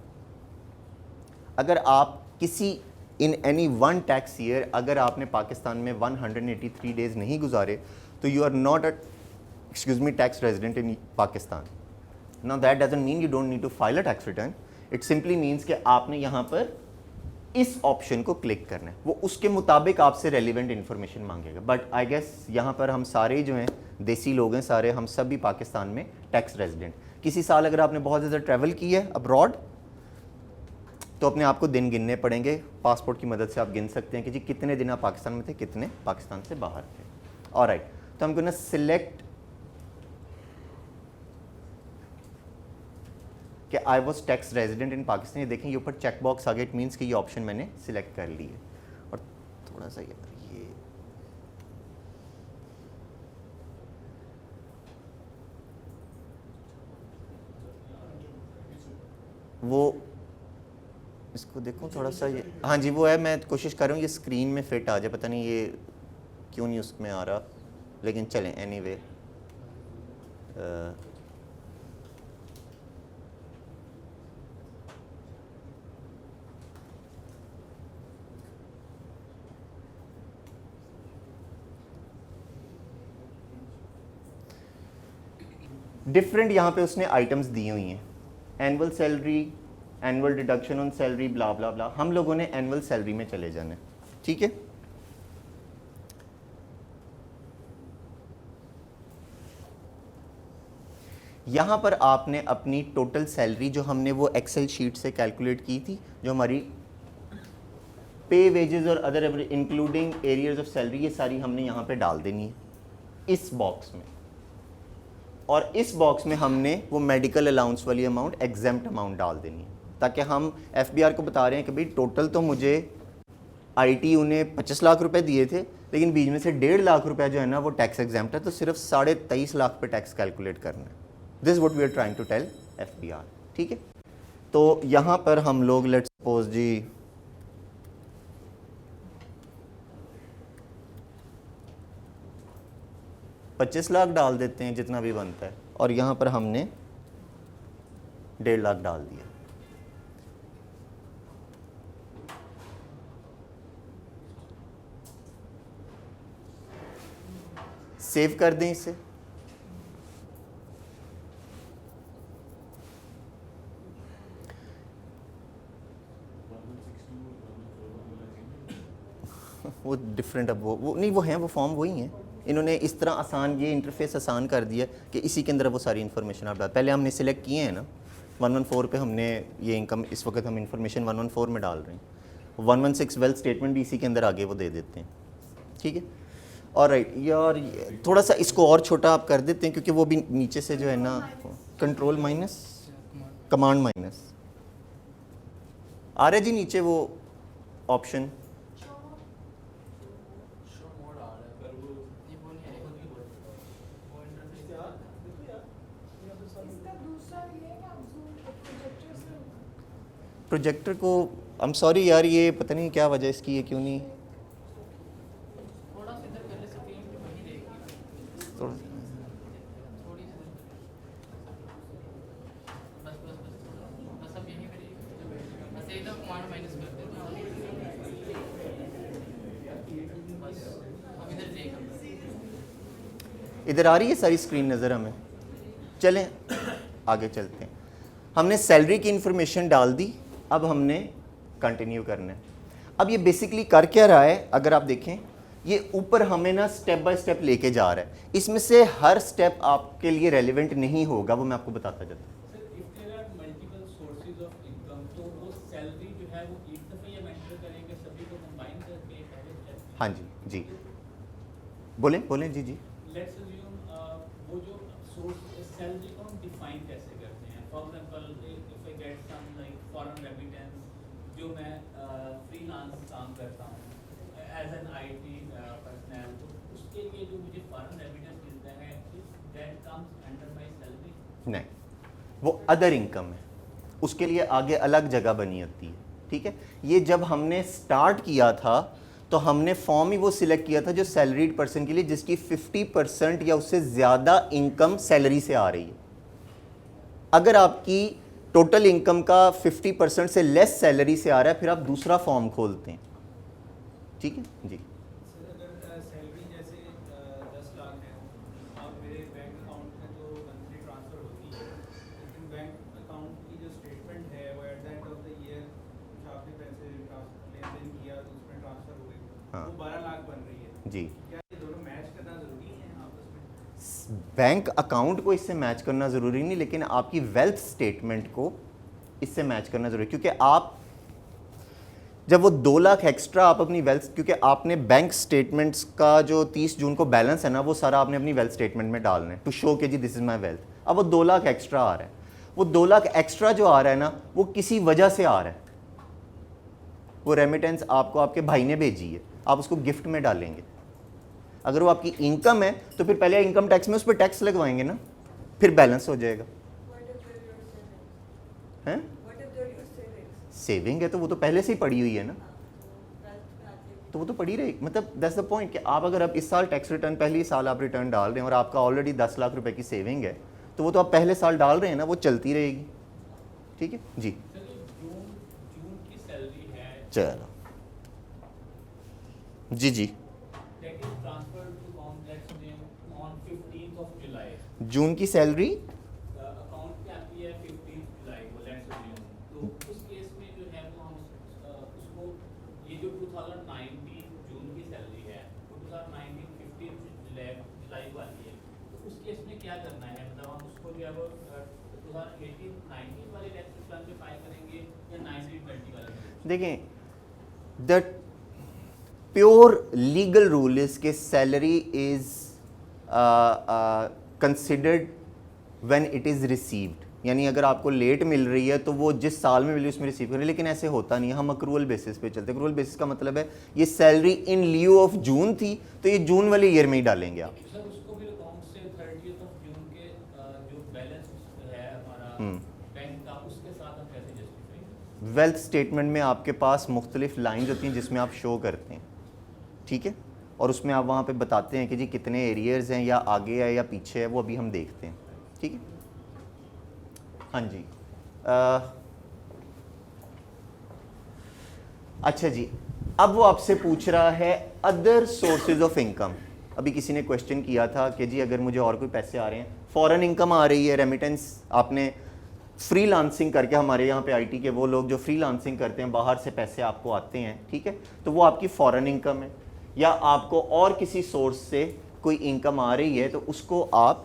अगर आप किसी in any one tax year अगर आपने पाकिस्तान में 183 डेज नहीं गुजारे तो you are not tax resident in Pakistan. Now that doesn't mean you don't need to file a tax return, it simply means कि आपने यहाँ पर इस ऑप्शन को क्लिक करना है, वो उसके मुताबिक आपसे रेलिवेंट इन्फॉर्मेशन मांगेगा। बट आई गेस यहाँ पर हम सारे जो हैं देसी लोग हैं सारे, हम सब भी पाकिस्तान में टैक्स रेजिडेंट। किसी साल अगर आपने बहुत ज़्यादा ट्रैवल की है अब्रॉड तो अपने आप को दिन गिनने पड़ेंगे, पासपोर्ट की मदद से आप गिन सकते हैं कि जी कितने दिन आप पाकिस्तान में थे, कितने पाकिस्तान से बाहर थे। ऑलराइट, तो हमको ना सिलेक्ट कि I was tax resident in Pakistan, ये देखें ये ऊपर चेक बॉक्स आ गया, इट मीन्स कि ये ऑप्शन मैंने सिलेक्ट कर ली है। और थोड़ा सा ये वो इसको देखो थोड़ा सा, ये हाँ जी वो है, मैं कोशिश कर रहा हूँ ये स्क्रीन में फिट आ जाए, पता नहीं ये क्यों नहीं उसमें आ रहा, लेकिन चलें एनीवे। डिफरेंट यहाँ पे उसने आइटम्स दी हुई हैं, annual salary, annual deduction on salary, blah blah blah. हम लोगों ने एनुअल सैलरी में चले जाना है, ठीक है। यहाँ पर आपने अपनी टोटल सैलरी जो हमने वो एक्सेल शीट से कैलकुलेट की थी, जो हमारी पे वेजेस और other including areas of salary, ये सारी हमने यहाँ पे डाल देनी है इस बॉक्स में। और इस बॉक्स में हमने वो मेडिकल अलाउंस वाली अमाउंट, एग्जेम्प्ट अमाउंट डाल देनी है, ताकि हम FBR को बता रहे हैं कि भाई टोटल तो मुझे IT उन्हें 25 लाख रुपए दिए थे, लेकिन बीच में से 1.5 लाख रुपया जो है ना वो टैक्स एग्जेम्प्ट है, तो सिर्फ 23.5 लाख पे टैक्स कैलकुलेट करना है। This what we are trying to tell FBR, ठीक है। तो यहाँ पर हम लोग लेट्स सपोज जी $25 लाख डाल देते हैं जितना भी बनता है, और यहाँ पर हमने 1.5 लाख डाल दिया। सेव कर दें इसे। वो डिफरेंट, अब वो नहीं, वो हैं, वो फॉर्म वही हैं। इन्होंने इस तरह आसान, ये इंटरफेस आसान कर दिया कि इसी के अंदर वो सारी इन्फॉर्मेशन आप डाल, पहले हमने सिलेक्ट किए हैं ना 114 पे, हमने ये इनकम, इस वक्त हम इन्फॉर्मेशन 114 में डाल रहे हैं। 116 वेल्थ स्टेटमेंट भी इसी के अंदर आगे वो दे देते हैं, ठीक है। और राइट यार, थोड़ा सा इसको और छोटा आप कर देते हैं क्योंकि वो भी नीचे से जो है ना कंट्रोल माइनस कमांड माइनस आ रहा है जी नीचे वो ऑप्शन। शो मोड आ प्रोजेक्टर को आई एम सॉरी यार, ये पता नहीं क्या वजह इसकी है, क्यों नहीं थोड़ा सा इधर कर ले, स्क्रीन पे वही रहेगी थोड़ा थोड़ी सी बस बस बस बस अब यहीं पे रहेगी बस एकदम कमांड माइनस कर देते हैं बस अब इधर रहेगा इधर आ रही है सारी स्क्रीन नज़र हमें। चलें आगे चलते हैं। हमने सैलरी की इंफॉर्मेशन डाल दी, अब हमने कंटिन्यू करना है। अब ये बेसिकली कर क्या रहा है, अगर आप देखें ये ऊपर हमें ना स्टेप बाय स्टेप लेके जा रहा है। इसमें से हर स्टेप आपके लिए रेलिवेंट नहीं होगा, वो मैं आपको बताता जाता हूँ। Sir if there are multiple sources of income तो वो सैलरी जो है वो एक दफे ये मेंशन करेंगे सभी को कंबाइन करके पहले स्टेप हाँ जी जी बोलें बोलें जी जी। लेट्स अज्यूम वो जो सोर्स सैलरी को हम डिफाइन कैसे करते हैं। For example if I get some like foreign remittance जो मैं फ्रीलांस काम करता हूँ एज एन आईटी पर्सनल, तो उसके लिए जो मुझे फॉरेन रेमिटेंस मिलता है that comes under my salary. नहीं, वो अदर इनकम है, उसके लिए आगे अलग जगह बनी होती है। ठीक है, ये जब हमने स्टार्ट किया था तो हमने फॉर्म ही वो सिलेक्ट किया था जो सैलरीड पर्सन के लिए जिसकी 50% या उससे ज़्यादा इनकम सैलरी से आ रही है। अगर आपकी टोटल इनकम का 50% से लेस सैलरी से आ रहा है, फिर आप दूसरा फॉर्म खोलते हैं। ठीक है जी। सर अगर सैलरी जैसे 10 लाख है और मेरे बैंक अकाउंट में तो मंथली ट्रांसफ़र होती है, लेकिन बैंक अकाउंट की जो स्टेटमेंट है वो at the end of the year कुछ आपने पैसे लेन देन किया तो उसमें ट्रांसफ़र हो गई, हाँ। वो 12 लाख बन रही है। जी, क्या ये दोनों मैच करना ज़रूरी है आपस में? बैंक अकाउंट को इससे मैच करना ज़रूरी नहीं, लेकिन आपकी वेल्थ स्टेटमेंट को इससे मैच करना ज़रूरी, क्योंकि आप जब वो 2 लाख एक्स्ट्रा आप अपनी वेल्थ, क्योंकि आपने बैंक स्टेटमेंट्स का जो 30 जून को बैलेंस है ना, वो सारा आपने अपनी वेल्थ स्टेटमेंट में डालना है टू शो के जी दिस इज़ माई वेल्थ। अब वो 2 लाख एक्स्ट्रा आ रहा है, वो 2 लाख एक्स्ट्रा जो आ रहा है ना, वो किसी वजह से आ रहा है। वो रेमिटेंस आपको आपके भाई ने भेजी है, आप उसको गिफ्ट में डालेंगे। अगर वो आपकी इनकम है तो फिर पहले इनकम टैक्स में उस पर टैक्स लगवाएंगे ना, फिर बैलेंस हो जाएगा। हैं सेविंग है तो वो तो पहले से ही पड़ी हुई है ना, तो वो तो पड़ी रहेगी। मतलब दैट्स द पॉइंट कि आप अगर अब इस साल टैक्स रिटर्न, पहले ही साल आप रिटर्न डाल रहे हैं और आपका ऑलरेडी 10 लाख रुपए की सेविंग है, तो वो तो आप पहले साल डाल रहे हैं ना, वो चलती रहेगी। ठीक है जी। चलिए जून की सैलरी है चलो जी जी। That is transferred to account let's name on 15th of July. जून की सैलरी अकाउंट पे आती है 15th जुलाई को लेट्स अज्यूम। तो उस केस में जो है वो हम उसको ये जो 2019 जून की सैलरी है वो 2019 15th जुलाई को आती है, तो उस केस में क्या करना है? मतलब हम उसको जो है वो 2018-19 वाले टैक्स रिटर्न पे फाइल करेंगे या 19-20 वाले में? देखें, the pure legal rule is के salary is considered when it is received, यानी अगर आपको लेट मिल रही है तो वो जिस साल में मिली उसमें रिसीव करें, लेकिन ऐसे होता नहीं है। हम अक्रूवल बेसिस पे चलते हैं। अक्रूवल बेसिस का मतलब है ये सैलरी इन लिeu ऑफ जून थी तो ये जून वाले ईयर में ही डालेंगे आप। सर उसको फिर अकाउंट से 30th ऑफ जून के जो बैलेंस है हमारा बैंक का उसके साथ हम कैसे जस्टिफाई? वेल्थ स्टेटमेंट में आपके पास मुख्तलिफ लाइन्स होती हैं जिसमें आप शो करते हैं, ठीक है, और उसमें आप वहाँ पे बताते हैं कि जी कितने एरियर्स हैं, या आगे है या पीछे है, वो अभी हम देखते हैं। ठीक है, हाँ जी। अच्छा जी, अब वो आपसे पूछ रहा है अदर सोर्सेज ऑफ इनकम। अभी किसी ने क्वेश्चन किया था कि जी अगर मुझे और कोई पैसे आ रहे हैं, फॉरेन इनकम आ रही है, रेमिटेंस, आपने फ्रीलांसिंग करके, हमारे यहाँ पे आईटी के वो लोग जो फ्रीलांसिंग करते हैं, बाहर से पैसे आपको आते हैं, ठीक है, तो वो आपकी फॉरेन इनकम है, या आपको और किसी सोर्स से कोई इनकम आ रही है तो उसको आप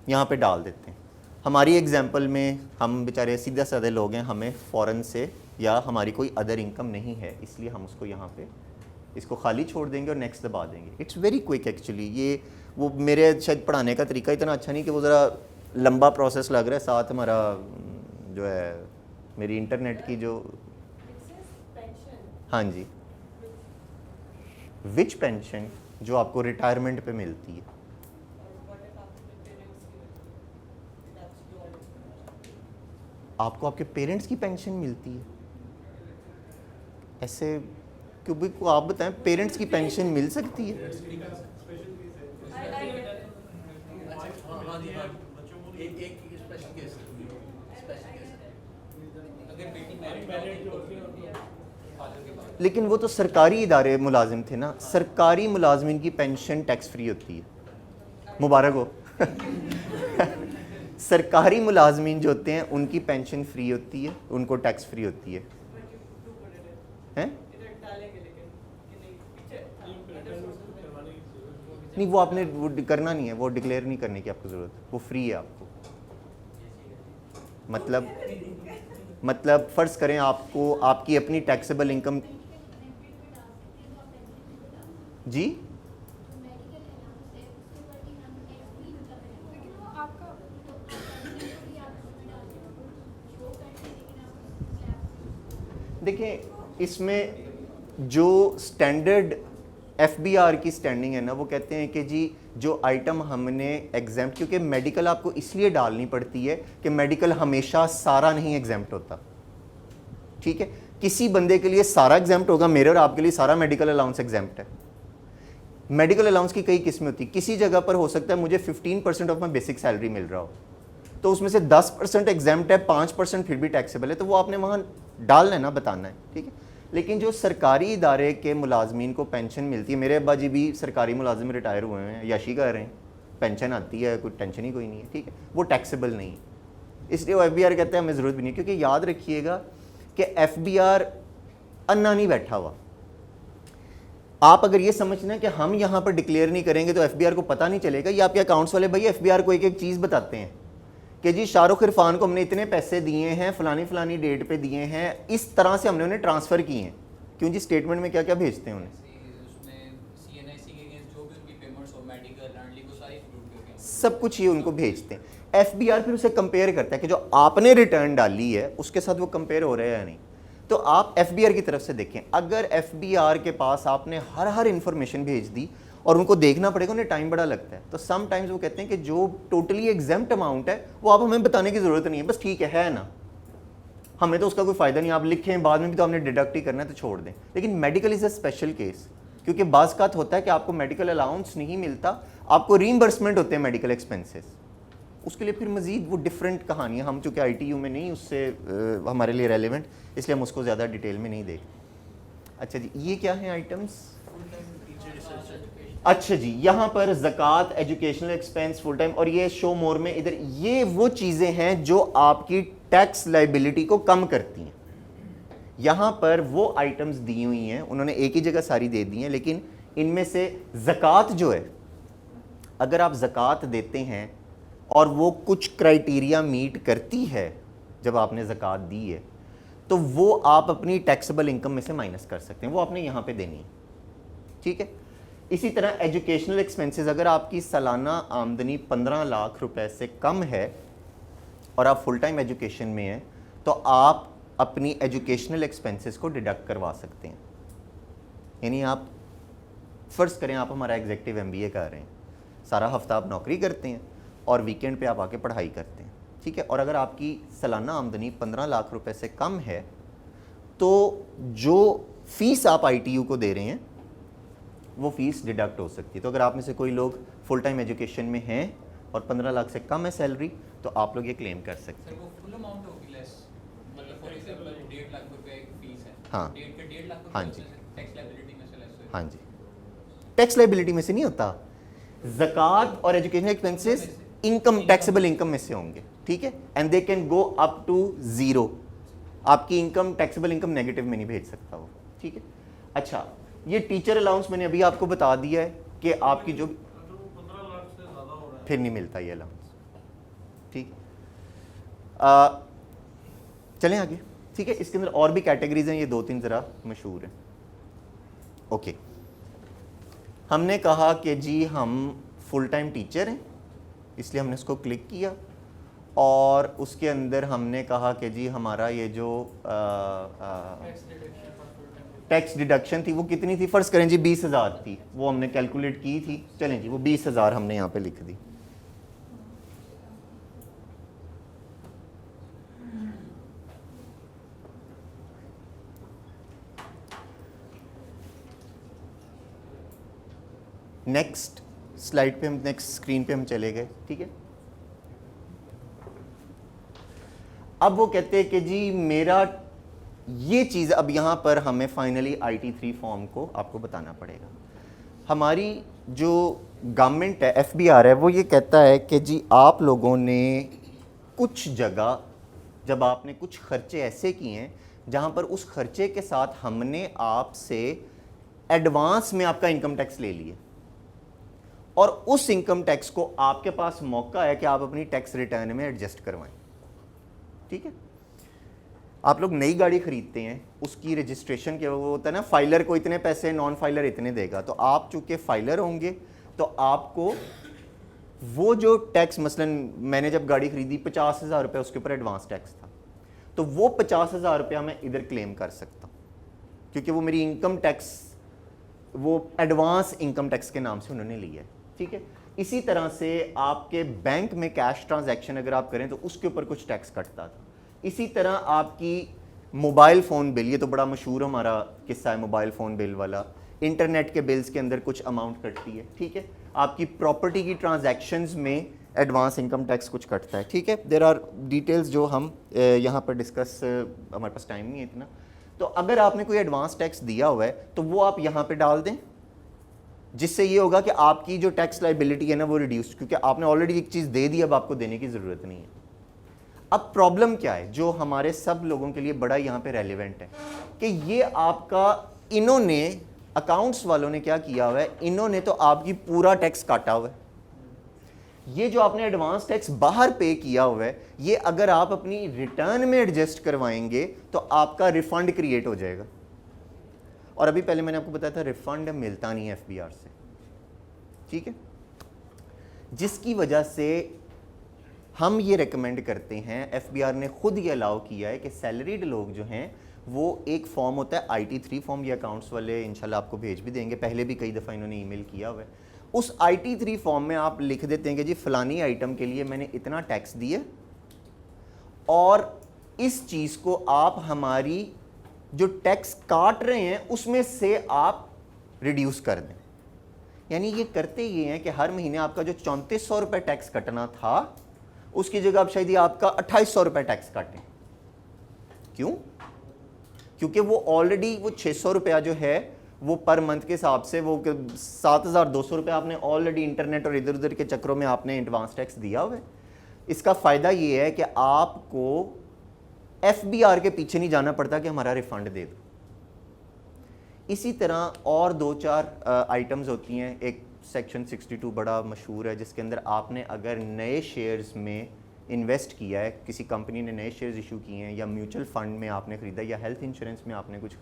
यहाँ पे डाल देते हैं। हमारी एग्जांपल में हम बेचारे सीधा साधे लोग हैं, हमें फ़ॉरेन से या हमारी कोई अदर इनकम नहीं है, इसलिए हम उसको यहाँ पे इसको खाली छोड़ देंगे और नेक्स्ट दबा देंगे। It's very quick actually. ये वो मेरे शायद पढ़ाने का तरीका इतना अच्छा नहीं कि वो ज़रा लंबा प्रोसेस लग रहा है, साथ हमारा जो है मेरी इंटरनेट की जो, हाँ जी, विच पेंशन, जो आपको रिटायरमेंट पे मिलती है। आपको आपके पेरेंट्स की पेंशन मिलती है, ऐसे क्योंकि को आप बताएं पेरेंट्स की पेंशन मिल सकती है? हाँ जी, हाँ, एक स्पेशल केस है। अगर बेटी मैरिड होती है फादर के बाद, लेकिन वो तो सरकारी इदारे मुलाजिम थे ना, सरकारी मुलाजमिन की पेंशन टैक्स फ्री होती है, मुबारक हो। सरकारी मुलाजमिन जो होते हैं उनकी पेंशन फ्री होती है, उनको टैक्स फ्री होती है, हैं? नहीं, वो आपने वो करना नहीं है, वो डिक्लेयर नहीं करने की आपको ज़रूरत है, वो फ्री है आपको। मतलब फ़र्ज़ करें आपको आपकी अपनी टैक्सेबल इनकम, जी देखें, इसमें जो स्टैंडर्ड एफबीआर की स्टैंडिंग है ना, वो कहते हैं कि जी जो आइटम हमने एग्जाम्प्ट, क्योंकि मेडिकल आपको इसलिए डालनी पड़ती है कि मेडिकल हमेशा सारा नहीं एग्जाम्प्ट होता, ठीक है? किसी बंदे के लिए सारा एग्जाम्प्ट होगा, मेरे और आपके लिए सारा मेडिकल अलाउंस एग्जाम्प्ट है। मेडिकल अलाउंस की कई किस्में होती है, किसी जगह पर हो सकता है मुझे 15% ऑफ माई बेसिक सैलरी मिल रहा हो, तो उसमें से 10% एग्जाम्प्ट है, 5% फिर भी टैक्सेबल है, तो वो आपने वहाँ डालना है ना, बताना है, ठीक है? लेकिन जो सरकारी इदारे के मुलाजमीन को पेंशन मिलती है, मेरे अब्बा जी भी सरकारी मुलाजिम रिटायर हुए हैं, याशी कर रहे हैं, पेंशन आती है, कोई टेंशन ही कोई नहीं है, ठीक है? वो टैक्सेबल नहीं है, इसलिए वो एफबीआर कहते हैं हमें ज़रूरत भी नहीं है, क्योंकि याद रखिएगा कि एफबीआर अन्ना नहीं बैठा हुआ। आप अगर ये समझना कि हम यहाँ पर डिक्लेयर नहीं करेंगे तो एफबीआर को पता नहीं चलेगा, ये आपके अकाउंट्स वाले भाई एफबीआर को एक एक चीज़ बताते हैं कि जी शाहरुख इरफान को हमने इतने पैसे दिए हैं, फलानी फलानी डेट पे दिए हैं, इस तरह से हमने उन्हें ट्रांसफ़र किए हैं। क्यों जी, स्टेटमेंट में क्या क्या भेजते हैं उन्हें, सब कुछ ये उनको भेजते हैं। एफबीआर फिर उसे कंपेयर करता है कि जो आपने रिटर्न डाली है उसके साथ वो कंपेयर हो रहा है या नहीं। तो आप एफबीआर की तरफ से देखें, अगर एफबीआर के पास आपने हर इंफॉर्मेशन भेज दी और उनको देखना पड़ेगा, उन्हें टाइम बड़ा लगता है, तो सम टाइम्स वो कहते हैं कि जो टोटली एग्जेम्प्ट अमाउंट है वो आप हमें बताने की ज़रूरत नहीं है, बस ठीक है ना, हमें तो उसका कोई फ़ायदा नहीं, आप लिखें बाद में भी तो आपने डिडक्ट ही करना है तो छोड़ दें। लेकिन medical is a special case, क्योंकि बाज़ होता है कि आपको मेडिकल अलाउंस नहीं मिलता, आपको रीइंबर्समेंट होते हैं मेडिकल एक्सपेंसेस, उसके लिए फिर मज़ीद वो डिफरेंट कहानी है। हम चूँकि ITU में नहीं, उससे हमारे लिए रेलिवेंट, इसलिए हम उसको ज़्यादा डिटेल में नहीं देखते। अच्छा जी, ये क्या है आइटम्स? अच्छा जी, यहाँ पर ज़कात, एजुकेशनल एक्सपेंस, फुल टाइम, और ये शो मोर में इधर, ये वो चीज़ें हैं जो आपकी टैक्स लाइबिलिटी को कम करती हैं। यहाँ पर वो आइटम्स दी हुई हैं, उन्होंने एक ही जगह सारी दे दी हैं, लेकिन इनमें से ज़कात जो है, अगर आप ज़कात देते हैं और वो कुछ क्राइटेरिया मीट करती है जब आपने ज़कात दी है, तो वो आप अपनी टैक्सेबल इनकम में से माइनस कर सकते हैं, वो आपने यहाँ पे देनी है, ठीक है? इसी तरह एजुकेशनल एक्सपेंसेस, अगर आपकी सालाना आमदनी 15 लाख रुपए से कम है और आप फुल टाइम एजुकेशन में हैं, तो आप अपनी एजुकेशनल एक्सपेंसेस को डिडक्ट करवा सकते हैं। यानी आप फ़र्ज़ करें आप हमारा एग्जेक्टिव MBA कर रहे हैं, सारा हफ्ता आप नौकरी करते हैं और वीकेंड पे आप आके पढ़ाई करते हैं, ठीक है? और अगर आपकी सालाना आमदनी 15 लाख रुपए से कम है, तो जो फ़ीस आप ITU को दे रहे हैं वो फ़ीस डिडक्ट हो सकती है। तो अगर आप में से कोई लोग फुल टाइम एजुकेशन में हैं और 15 लाख से कम है सैलरी, तो आप लोग ये क्लेम कर सकते हैं। वो फुल अमाउंट होगी लेस, मतलब फॉर एग्जांपल 1.5 लाख रुपए एक फीस है, हाँ। 1.5 लाख हाँ रुपए जी। टैक्स लायबिलिटी में से लेस हाँ जी, टैक्स लाइबिलिटी में से नहीं होता, ज़कात और educational expenses income, taxable income में से होंगे, ठीक है? And they can go up to 0, आपकी इनकम टैक्सेबल इनकम नेगेटिव में नहीं भेज सकता वो, ठीक है? अच्छा, ये टीचर अलाउंस मैंने अभी आपको बता दिया है कि आपकी जो 15 लाख से ज़्यादा हो रहा है, फिर नहीं मिलता ये अलाउंस, ठीक? चलें आगे, ठीक है? इसके अंदर और भी कैटेगरीज हैं, ये 2-3 ज़रा मशहूर हैं। ओके, हमने कहा कि जी हम फुल टाइम टीचर हैं, इसलिए हमने इसको क्लिक किया, और उसके अंदर हमने कहा कि जी हमारा ये जो टैक्स डिडक्शन थी वो कितनी थी, फ़र्ज़ करें जी 20,000 थी, वो हमने कैलकुलेट की थी, चलें जी वो 20,000 हमने यहाँ पे लिख दी। नेक्स्ट स्लाइड पे हम, नेक्स्ट स्क्रीन पे हम चले गए, ठीक है। अब वो कहते हैं कि जी मेरा ये चीज़, अब यहाँ पर हमें फाइनली IT3 फॉर्म को आपको बताना पड़ेगा। हमारी जो गवर्नमेंट है, FBR है, वो ये कहता है कि जी आप लोगों ने कुछ जगह, जब आपने कुछ खर्चे ऐसे किए हैं जहाँ पर उस खर्चे के साथ हमने आपसे एडवांस में आपका इनकम टैक्स ले लिया, और उस इनकम टैक्स को आपके पास मौका है कि आप अपनी टैक्स रिटर्न में एडजस्ट करवाएं, ठीक है। आप लोग नई गाड़ी खरीदते हैं, उसकी रजिस्ट्रेशन के वो होता है ना, फाइलर को इतने पैसे, नॉन फाइलर इतने देगा, तो आप चूंकि फाइलर होंगे तो आपको वो जो टैक्स, मसलन मैंने जब गाड़ी खरीदी 50,000 रुपये उसके ऊपर एडवांस टैक्स था, तो वो 50,000 रुपया मैं इधर क्लेम कर सकता हूँ, क्योंकि वो मेरी इनकम टैक्स, वो एडवांस इनकम टैक्स के नाम से उन्होंने लिया है, ठीक है। इसी तरह से आपके बैंक में कैश ट्रांजैक्शन अगर आप करें तो उसके ऊपर कुछ टैक्स कटता था। इसी तरह आपकी मोबाइल फ़ोन बिल, ये तो बड़ा मशहूर हमारा किस्सा है मोबाइल फ़ोन बिल वाला, इंटरनेट के बिल्स के अंदर कुछ अमाउंट कटती है, ठीक है। आपकी प्रॉपर्टी की ट्रांजैक्शंस में एडवांस इनकम टैक्स कुछ कटता है, ठीक है। देयर आर डिटेल्स जो हम यहाँ पर डिस्कस, हमारे पास टाइम नहीं है इतना, तो अगर आपने कोई एडवांस टैक्स दिया हुआ है तो वो आप यहाँ पे डाल दें, जिससे ये होगा कि आपकी जो टैक्स लाइबिलिटी है ना वो रिड्यूस, क्योंकि आपने ऑलरेडी एक चीज़ दे दी, अब आपको देने की ज़रूरत नहीं है। अब प्रॉब्लम क्या है जो हमारे सब लोगों के लिए बड़ा यहाँ पे रेलिवेंट है, कि ये आपका, इन्होंने अकाउंट्स वालों ने क्या किया हुआ है, इन्होंने तो आपकी पूरा टैक्स काटा हुआ है। ये जो आपने एडवांस टैक्स बाहर पे किया हुआ है, ये अगर आप अपनी रिटर्न में एडजस्ट करवाएंगे तो आपका रिफंड क्रिएट हो जाएगा। और अभी पहले मैंने आपको बताया था रिफंड मिलता नहीं है FBR से, ठीक है। जिसकी वजह से हम ये रेकमेंड करते हैं, FBR ने खुद ये अलाउ किया है कि सैलरीड लोग जो हैं वो एक फॉर्म होता है IT3 फॉर्म, ये अकाउंट्स वाले इंशाल्लाह आपको भेज भी देंगे, पहले भी कई दफ़ा इन्होंने ईमेल किया हुआ है। उस IT3 फॉर्म में आप लिख देते हैं कि जी फलानी आइटम के लिए मैंने इतना टैक्स दिया और इस चीज़ को आप हमारी जो टैक्स काट रहे हैं उसमें से आप रिड्यूस कर दें। यानी ये करते ये हैं कि हर महीने आपका जो 3400 रुपये टैक्स कटना था उसकी जगह आप शायद आपका 2800 रुपये टैक्स काटें। क्यों? क्योंकि वो ऑलरेडी वो 600 रुपया जो है वो पर मंथ के हिसाब से वो 7,200 रुपये आपने ऑलरेडी इंटरनेट और इधर उधर के चक्रों में आपने एडवांस टैक्स दिया हुआ है। इसका फ़ायदा ये है कि आपको FBR के पीछे नहीं जाना पड़ता कि हमारा रिफंड दे दो। इसी तरह और 2-4 आइटम्स होती हैं। एक सेक्शन 62 बड़ा मशहूर है जिसके अंदर आपने अगर नए शेयर्स में इन्वेस्ट किया है, किसी कंपनी ने नए शेयर्स इशू किए हैं या म्यूचुअल फंड में आपने ख़रीदा या हेल्थ इंश्योरेंस में आपने कुछ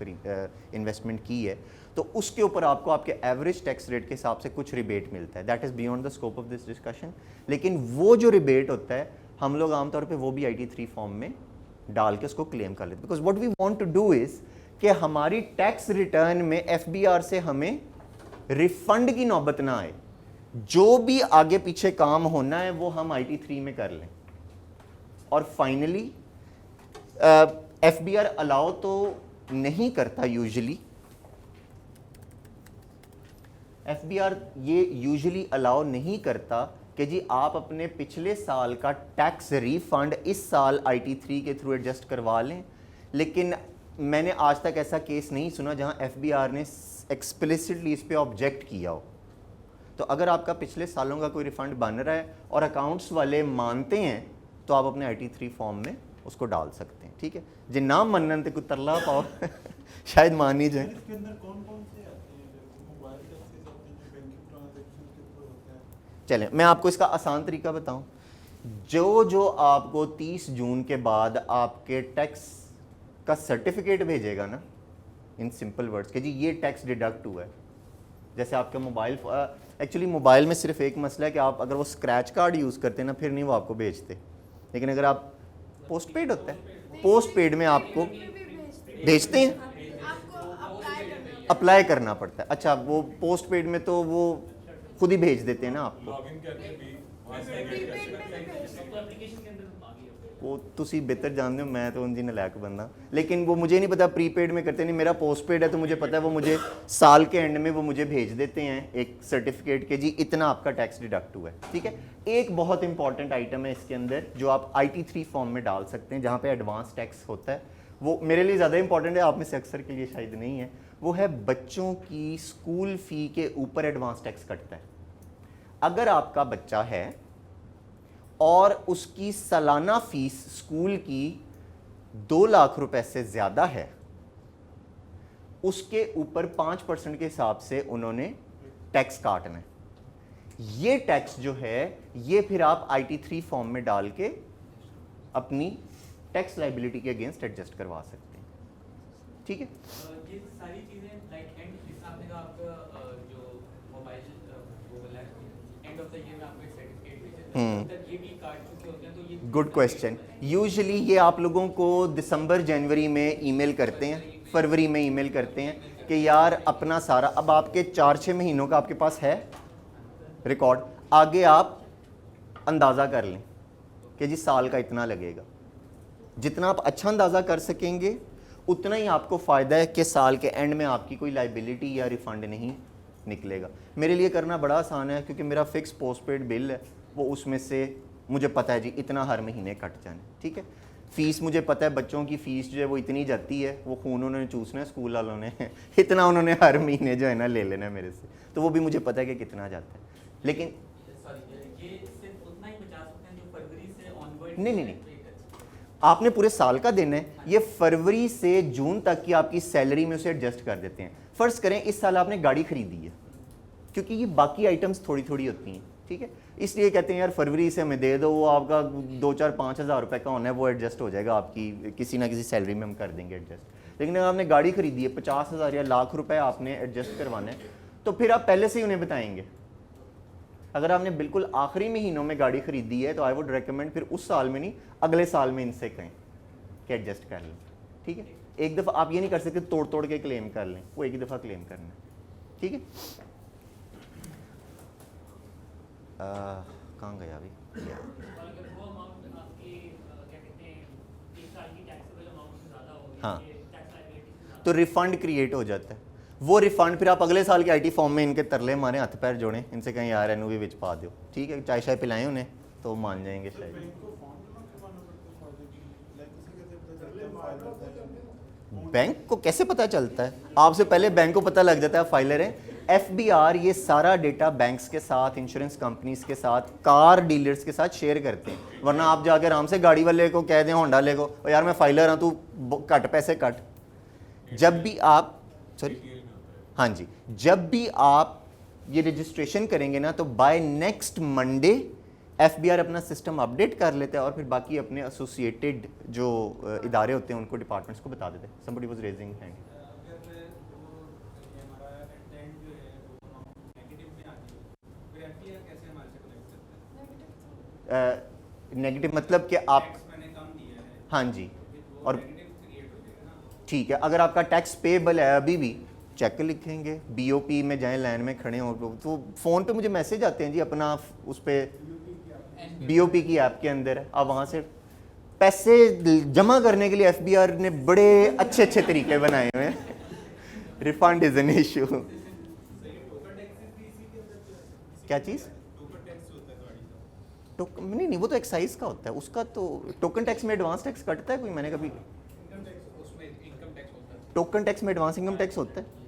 इन्वेस्टमेंट की है, तो उसके ऊपर आपको आपके एवरेज टैक्स रेट के हिसाब से कुछ रिबेट मिलता है। That is beyond the scope of this discussion. लेकिन वो जो रिबेट होता है हम लोग आमतौर पर वो भी IT3 फॉर्म में डाल के उसको क्लेम कर लेते, because what we want to do is कि हमारी टैक्स रिटर्न में FBR से हमें रिफंड की नौबत ना आए। जो भी आगे पीछे काम होना है वो हम IT3 में कर लें। और फाइनली FBR अलाउ तो नहीं करता यूजुअली, FBR ये यूजुअली अलाउ नहीं करता कि जी आप अपने पिछले साल का टैक्स रिफंड इस साल IT3 के थ्रू एडजस्ट करवा लें। लेकिन मैंने आज तक ऐसा केस नहीं सुना जहां FBR ने एक्सप्लिसिटली इस पे ऑब्जेक्ट किया हो। तो अगर आपका पिछले सालों का कोई रिफंड बन रहा है और अकाउंट्स वाले मानते हैं तो आप अपने IT3 फॉर्म में उसको डाल सकते हैं, ठीक है। जिन नाम मनन ते कोई तरला पाओ शायद मान ही जाए। इसके अंदर कौन-कौन से आते हैं? जैसे मोबाइल टैक्सेस आते हैं, जो बैंकिंग ट्रांजैक्शन के ऊपर होता है। चलें मैं आपको इसका आसान तरीका बताऊं। जो आपको 30 जून के बाद आपके टैक्स का सर्टिफिकेट भेजेगा ना, इन सिंपल वर्ड्स कि जी ये टैक्स डिडक्ट हुआ है। जैसे आपका मोबाइल, एक्चुअली मोबाइल में सिर्फ एक मसला है कि आप अगर वो स्क्रैच कार्ड यूज़ करते हैं ना फिर नहीं वो आपको भेजते। लेकिन अगर आप पोस्ट पेड होता है, पोस्ट पेड में आपको भेजते हैं, अप्लाई करना पड़ता है। अच्छा वो पोस्ट पेड में तो वो खुद ही भेज देते हैं ना आपको, लॉगिन करके भी तो एप्लीकेशन के अंदर आ गया। वो तुसी बेहतर जानते हो, मैं तो उनकी नलायक बंदा, लेकिन वो मुझे नहीं पता प्रीपेड में करते नहीं, मेरा पोस्ट पेड है तो मुझे पता है वो मुझे साल के एंड में वो मुझे भेज देते हैं एक सर्टिफिकेट के जी इतना आपका टैक्स डिडक्ट हुआ है, ठीक है। एक बहुत इंपॉर्टेंट आइटम है इसके अंदर जो आप IT3 फॉर्म में डाल सकते हैं जहाँ पे एडवांस टैक्स होता है, वो मेरे लिए ज़्यादा इंपॉर्टेंट है, आप में से अक्सर के लिए शायद नहीं है। वो है बच्चों की स्कूल फ़ी के ऊपर एडवांस टैक्स कटता है। अगर आपका बच्चा है और उसकी सालाना फीस स्कूल की 2 लाख रुपए से ज़्यादा है, उसके ऊपर 5% के हिसाब से उन्होंने टैक्स काटना है। ये टैक्स जो है ये फिर आप IT3 फॉर्म में डाल के अपनी टैक्स लाइबिलिटी के अगेंस्ट एडजस्ट करवा सकते हैं, ठीक है। ये सारी चीजें लाइक एंड जैसा आपने कहा आपका जो मोबाइल वो वाला एंड ऑफ द ईयर में आपको सर्टिफिकेट भेजा तब ये भी काट चुके होते हैं, तो ये गुड क्वेश्चन। यूजुअली ये आप लोगों को दिसंबर जनवरी में ईमेल करते हैं, फरवरी में ईमेल करते हैं कि यार अपना सारा, अब आपके 4-6 महीनों का आपके पास है रिकॉर्ड, आगे आप अंदाज़ा कर लें कि जी साल का इतना लगेगा। जितना आप अच्छा अंदाज़ा कर सकेंगे उतना ही आपको फ़ायदा है कि साल के एंड में आपकी कोई लाइबिलिटी या रिफ़ंड नहीं निकलेगा। मेरे लिए करना बड़ा आसान है क्योंकि मेरा फिक्स पोस्टपेड बिल है, वो उसमें से मुझे पता है जी इतना हर महीने कट जाना, ठीक है। फ़ीस मुझे पता है, बच्चों की फ़ीस जो है वो इतनी जाती है, वो खून उन्होंने चूसना है स्कूल वालों ने इतना उन्होंने हर महीने जो है ना ले लेना है मेरे से, तो वो भी मुझे पता है कि कितना जाता है। लेकिन सॉरी ये सिर्फ उतना ही बचा सकते हैं जो फरवरी से ऑनवर्ड नहीं, आपने पूरे साल का देना है, ये फरवरी से जून तक की आपकी सैलरी में उसे एडजस्ट कर देते हैं। फ़र्ज़ करें इस साल आपने गाड़ी खरीदी है, क्योंकि ये बाकी आइटम्स थोड़ी थोड़ी होती हैं, ठीक है, इसलिए कहते हैं यार फरवरी से हमें दे दो, वो आपका 2-4-5 हज़ार रुपये का होना है, वो एडजस्ट हो जाएगा आपकी किसी ना किसी सैलरी में हम कर देंगे एडजस्ट। लेकिन अगर आपने गाड़ी खरीदी है 50,000 या लाख रुपए आपने एडजस्ट करवाना है, तो फिर आप पहले से ही उन्हें बताएंगे। अगर आपने बिल्कुल आखिरी महीनों में गाड़ी खरीदी है तो आई वुड रेकमेंड फिर उस साल में नहीं अगले साल में इनसे कहें कि एडजस्ट कर लें, ठीक है। एक दफ़ा आप ये नहीं कर सकते तोड़ तोड़ के क्लेम कर लें, वो एक ही दफ़ा क्लेम करना है, ठीक है। कहाँ गया अभी? अगर वो अमाउंट आपकी क्या कहते हैं एक साल की टैक्सेबल अमाउंट से ज़्यादा हो, हाँ, टैक्स लायबिलिटी से ज़्यादा, तो रिफ़ंड क्रिएट हो जाता है। वो रिफ़ंड फिर आप अगले साल के IT फॉर्म में इनके तरले मारे, हाथ पैर जोड़ें, इनसे कहीं यार इनू भी विच पा दो, ठीक है, चाय शाय पिलाएं उन्हें तो मान जाएंगे शायद। बैंक को फॉर्म जमा करवाना पड़ता है फाइलर की, लाइक उसे कैसे पता चलता है फाइलर है? बैंक को कैसे पता चलता है? आपसे पहले बैंक को पता लग जाता है फाइलर है। FBR ये सारा डेटा बैंक्स के साथ, इंश्योरेंस कंपनीज के साथ, कार डीलर्स के साथ शेयर करते हैं, वरना आप जाकर आराम से गाड़ी वाले को कह दें, होंडा ले को, यार मैं फाइलर हूँ, तू कट पैसे कट। जब भी आप हाँ जी, जब भी आप ये रजिस्ट्रेशन करेंगे ना, तो बाय नेक्स्ट मंडे FBR अपना सिस्टम अपडेट कर लेता है और फिर बाकी अपने एसोसिएटेड जो इदारे होते हैं उनको, डिपार्टमेंट्स को बता देते हैं। somebody was raising hand। अगर वो हमारा एंड जो है वो अमाउंट नेगेटिव में आ गई, फिर FBR कैसे हमारे से कलेक्ट करता है? नेगेटिव मतलब कि आप, टैक्स मैंने कम दिया है, हाँ जी, वो और नेगेटिव क्रिएट हो जाएगा ना। ठीक है, अगर आपका टैक्स पेबल है अभी भी, चेक लिखेंगे, BOP में जाएं, लाइन में खड़े हो तो फ़ोन पे मुझे मैसेज आते हैं जी, अपना उस पर BOP की ऐप के अंदर है, आप वहाँ से पैसे जमा करने के लिए FBR ने बड़े अच्छे अच्छे तरीके बनाए हुए हैं। Refund is an issue. क्या चीज़? नहीं नहीं, वो तो एक्साइज का होता है, उसका तो टोकन टैक्स में एडवांस टैक्स कटता है कोई? मैंने कभी, उसमें इनकम टैक्स होता है। टोकन टैक्स में एडवांस इनकम टैक्स होता है?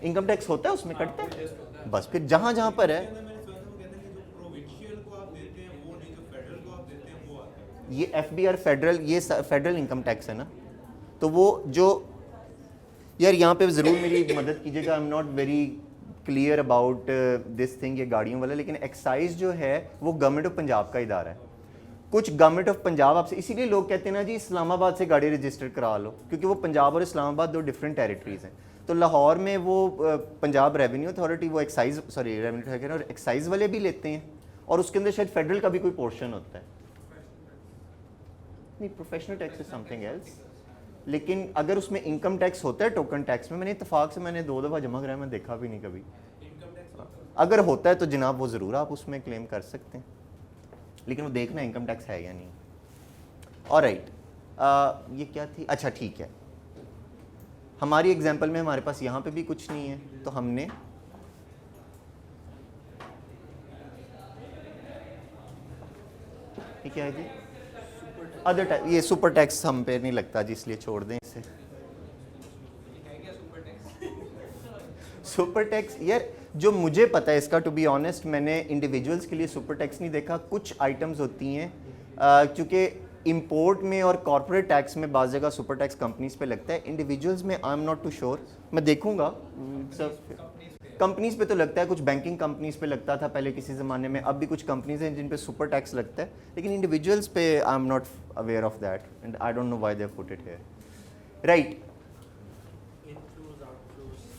इनकम टैक्स होता है उसमें, कटता है बस। फिर जहाँ जहाँ पर है, ये FBR फेडरल, ये फेडरल इनकम टैक्स है ना, तो वो जो, यार यहाँ पे ज़रूर मेरी मदद कीजिएगा, आई am not very clear about this thing, ये गाड़ियों वाला, लेकिन एक्साइज जो है वो गवर्नमेंट ऑफ पंजाब का इदारा है। कुछ गवर्नमेंट ऑफ पंजाब आपसे, इसीलिए लोग कहते हैं ना जी इस्लामाबाद से गाड़ी रजिस्टर करा लो, क्योंकि वो पंजाब और इस्लामाबाद 2 डिफरेंट टेरिटरीज हैं। तो लाहौर में वो पंजाब रेवेन्यू अथॉरिटी, वो एक्साइज, सॉरी रेवेन्यू और एक्साइज वाले भी लेते हैं, और उसके अंदर शायद फेडरल का भी कोई पोर्शन होता है। नहीं, professional tax is something else. लेकिन अगर उसमें इनकम टैक्स होता है टोकन टैक्स में, मैंने इत्तेफाक से मैंने 2 दफ़ा जमा कराया, मैं देखा भी नहीं कभी। अगर होता है तो जनाब वो ज़रूर आप उसमें क्लेम कर सकते हैं। लेकिन वो देखना इनकम टैक्स है या नहीं। ऑलराइट, ये क्या थी, अच्छा ठीक है, हमारी एग्जांपल में हमारे पास यहाँ पे भी कुछ नहीं है, तो हमने ये क्या है जी, अदर टैक्स, ये सुपर टैक्स हम पे नहीं लगता जी, इसलिए छोड़ दें इसे। सुपर टैक्स यार जो मुझे पता है इसका, टू बी ऑनेस्ट मैंने इंडिविजुअल्स के लिए सुपर टैक्स नहीं देखा। कुछ आइटम्स होती हैं क्योंकि इंपोर्ट में और कॉर्पोरेट टैक्स में बाज़ जगह सुपर टैक्स कंपनीज पे लगता है, इंडिविजुअल्स में I am not too sure, मैं देखूंगा। कंपनीज पे तो लगता है, कुछ बैंकिंग कंपनीज पे लगता था पहले किसी ज़माने में, अब भी कुछ कंपनीज हैं जिन पे सुपर टैक्स लगता है, लेकिन इंडिविजुअल्स पे आई am not aware of that and I don't know why they put it here. Right,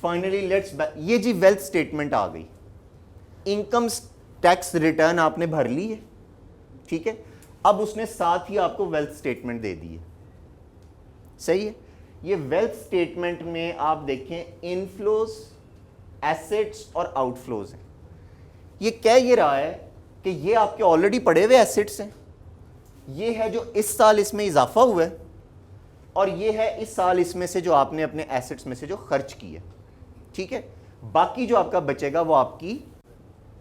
finally let's, ये जी वेल्थ स्टेटमेंट आ गई, इनकम टैक्स रिटर्न आपने भर ली है, ठीक है, अब उसने साथ ही आपको वेल्थ स्टेटमेंट दे दी है, सही है। ये वेल्थ स्टेटमेंट में आप देखें इनफ्लोज, एसेट्स और आउटफ्लोज हैं। ये कह ये रहा है कि ये आपके ऑलरेडी पड़े हुए एसेट्स हैं, ये है जो इस साल इसमें इजाफा हुआ है, और ये है इस साल इसमें से जो आपने अपने एसेट्स में से जो खर्च की है, ठीक है। बाकी जो आपका बचेगा वो आपकी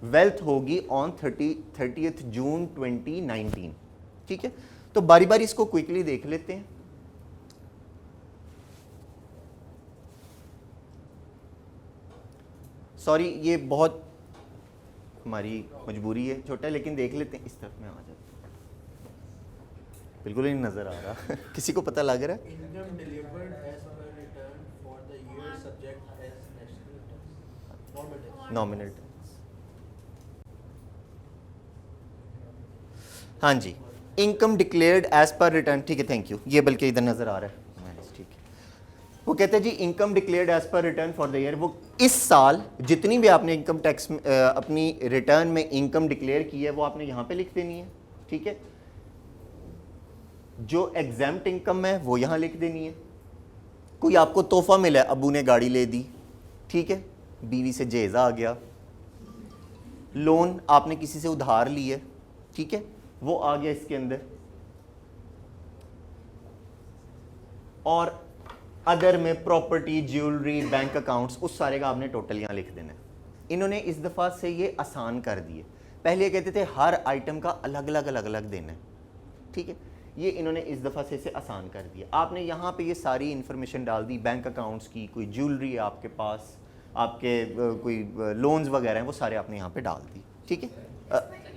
वेल्थ होगी ऑन 30th जून 2019, ठीक है। तो बारी बारी इसको क्विकली देख लेते हैं। सॉरी ये बहुत हमारी मजबूरी है, छोटा है, लेकिन देख लेते हैं। इस तरफ में आ जाते हैं, बिल्कुल ही नहीं नजर आ रहा किसी को पता लग रहा है? Income delivered as per return for the year subject as national tax, normal tax. Nominal tax, हाँ जी, income declared as per return, ठीक है, थैंक यू, ये बल्कि इधर नजर आ रहा है, ठीक है। वो कहते हैं जी income declared as per return for the year, वो इस साल जितनी भी आपने इनकम टैक्स अपनी रिटर्न में इनकम डिक्लेयर की है वो आपने यहाँ पे लिख देनी है, ठीक है। जो एग्जाम्प्ट इनकम है वो यहाँ लिख देनी है। कोई आपको तोहफा मिला है, अबू ने गाड़ी ले दी, ठीक है, बीवी से जेजा आ गया, लोन आपने किसी से उधार ली है, ठीक है, वो आ गया इसके अंदर, और अदर में प्रॉपर्टी, ज्वेलरी, बैंक अकाउंट्स, उस सारे का आपने टोटल यहाँ लिख देना है। इन्होंने इस दफ़ा से ये आसान कर दिए, पहले ये कहते थे हर आइटम का अलग अलग देना है, ठीक है, ये इन्होंने इस दफ़ा से इसे आसान कर दिया। आपने यहाँ पे ये सारी इन्फॉर्मेशन डाल दी, बैंक अकाउंट्स की, कोई ज्वेलरी है आपके पास, आपके कोई लोन्स वगैरह हैं, वो सारे आपने यहाँ पे डाल दी, ठीक है।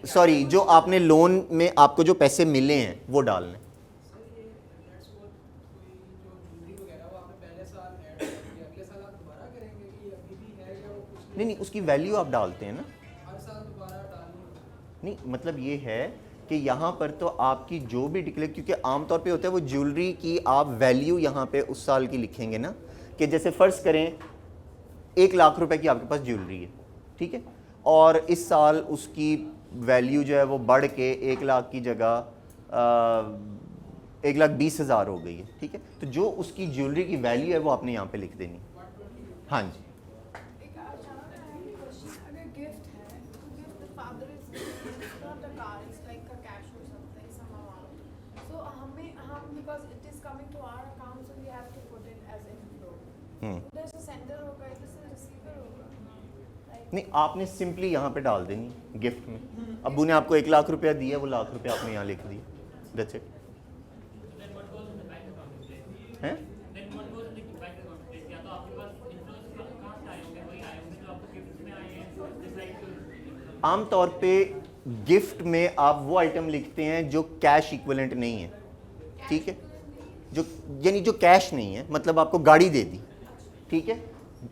सॉरी, जो आपने लोन में आपको जो पैसे मिले हैं वो डालने। नहीं, उसकी वैल्यू आप डालते हैं ना, नहीं मतलब ये है कि यहाँ पर तो आपकी जो भी डिक्लेयर, क्योंकि आमतौर पे होता है वो ज्वेलरी की आप वैल्यू यहाँ पे उस साल की लिखेंगे ना, कि जैसे फ़र्ज़ करें 1 लाख रुपए की आपके पास ज्वेलरी है, ठीक है, और इस साल उसकी वैल्यू जो है वो बढ़ के 1 लाख की जगह 1,20,000 हो गई है, ठीक है, तो जो उसकी ज्वेलरी की वैल्यू है वो आपने यहाँ पे लिख देनी। हाँ जी, नहीं आपने सिंपली यहाँ पे डाल देनी गिफ्ट में। अब्बू ने आपको 1 लाख रुपया दिया, वो लाख रुपया आपने यहाँ लिख दिया, दैट्स इट। हैं? आम तौर पे गिफ्ट में आप वो आइटम लिखते हैं जो कैश इक्विवेलेंट नहीं है, ठीक है, जो यानी जो कैश नहीं है, मतलब आपको गाड़ी दे दी, ठीक है,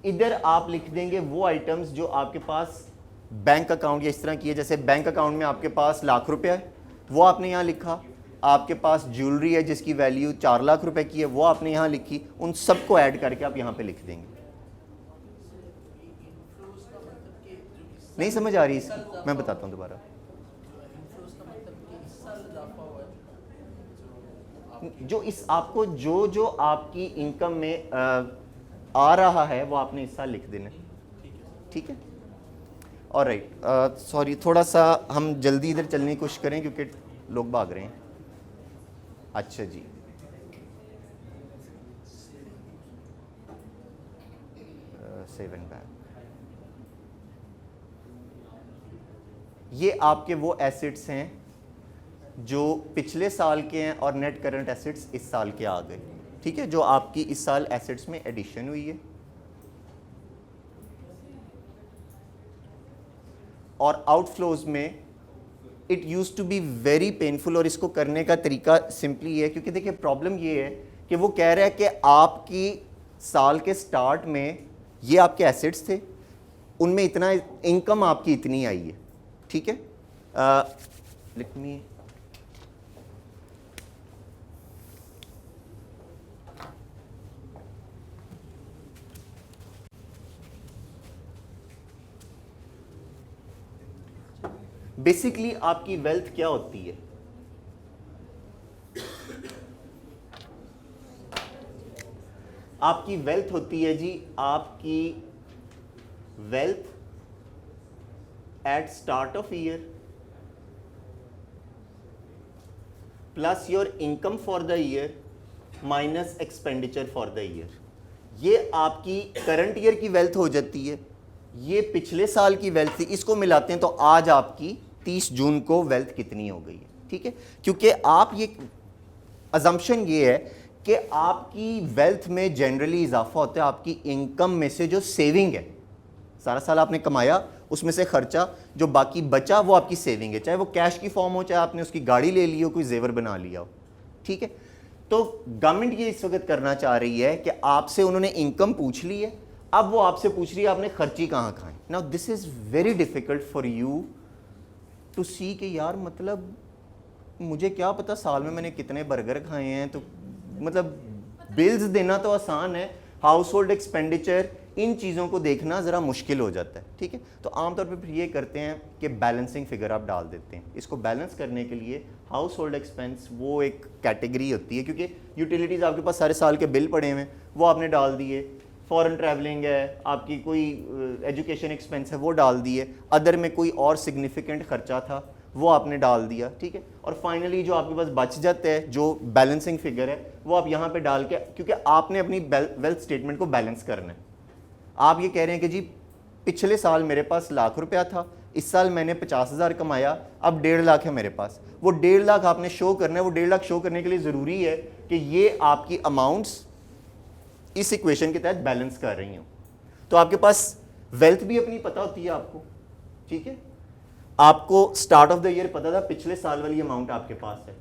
इधर आप लिख देंगे वो आइटम्स जो आपके पास बैंक अकाउंट या इस तरह की है, जैसे बैंक अकाउंट में आपके पास लाख रुपया है वो आपने यहाँ लिखा, आपके पास ज्वेलरी है जिसकी वैल्यू 4 लाख रुपए की है वो आपने यहाँ लिखी, उन सबको ऐड करके आप यहाँ पे लिख देंगे। नहीं समझ आ रही इसकी, मैं बताता हूँ दोबारा। जो इस आपको जो आपकी इनकम में आ रहा है वो आपने इस साल लिख देना, ठीक है। ऑलराइट, सॉरी थोड़ा सा हम जल्दी इधर चलने की कोशिश करें क्योंकि लोग भाग रहे हैं। अच्छा जी, सेवन बैक, ये आपके वो एसेट्स हैं जो पिछले साल के हैं और नेट करंट एसेट्स इस साल के आ गए, ठीक है, जो आपकी इस साल एसेट्स में एडिशन हुई है। और आउटफ्लोज में it used to be very painful, और इसको करने का तरीका सिंपली है, क्योंकि देखिए प्रॉब्लम ये है कि वो कह रहा है कि आपकी साल के स्टार्ट में ये आपके एसेट्स थे, उनमें इतना इनकम आपकी इतनी आई है, ठीक है। लेट मी बेसिकली आपकी वेल्थ क्या होती है? आपकी वेल्थ होती है जी, आपकी wealth at start of year plus your income for the year minus expenditure for the year. ये आपकी करंट ईयर की वेल्थ हो जाती है, ये पिछले साल की वेल्थ थी, इसको मिलाते हैं तो आज आपकी 30 जून को वेल्थ कितनी हो गई है, ठीक है। क्योंकि आप ये अजम्पशन ये है कि आपकी वेल्थ में जनरली इजाफा होता है आपकी इनकम में से जो सेविंग है, सारा साल आपने कमाया, उसमें से खर्चा जो बाकी बचा वो आपकी सेविंग है, चाहे वो कैश की फॉर्म हो, चाहे आपने उसकी गाड़ी ले ली हो, कोई जेवर बना लिया हो, ठीक है। तो गवर्नमेंट ये इस वक्त करना चाह रही है कि आपसे उन्होंने इनकम पूछ ली है, अब वो आपसे पूछ रही है आपने खर्ची कहाँ खाए। Now this is very difficult for you to see कि यार मतलब मुझे क्या पता साल में मैंने कितने बर्गर खाए हैं, तो मतलब बिल्स देना तो आसान है, हाउस होल्ड एक्सपेंडिचर इन चीज़ों को देखना ज़रा मुश्किल हो जाता है, ठीक है। तो आमतौर पर फिर ये करते हैं कि बैलेंसिंग फिगर आप डाल देते हैं। इसको बैलेंस करने के लिए हाउस होल्ड एक्सपेंस वो एक कैटेगरी होती है, क्योंकि यूटिलिटीज़ आपके पास सारे साल के बिल पड़े हुए हैं, वो आपने डाल दिए, फॉरेन ट्रैवलिंग है, आपकी कोई एजुकेशन एक्सपेंस है वो डाल दिए, अदर में कोई और सिग्निफिकेंट खर्चा था वो आपने डाल दिया, ठीक है। और फाइनली जो आपके पास बच जाता है, जो बैलेंसिंग फिगर है, वो आप यहाँ पे डाल के, क्योंकि आपने अपनी वेल्थ स्टेटमेंट को बैलेंस करना है। आप ये कह रहे हैं कि जी पिछले साल मेरे पास ₹1,00,000 था, इस साल मैंने 50,000 कमाया, अब 1.5 लाख है मेरे पास, वो 1.5 लाख आपने शो करना है। वो 1.5 लाख शो करने के लिए ज़रूरी है कि ये आपकी अमाउंट्स इस इक्वेशन के तहत बैलेंस कर रही हूँ। तो आपके पास वेल्थ भी अपनी पता होती है आपको, ठीक है। आपको स्टार्ट ऑफ द ईयर पता था, पिछले साल वाली अमाउंट आपके पास है,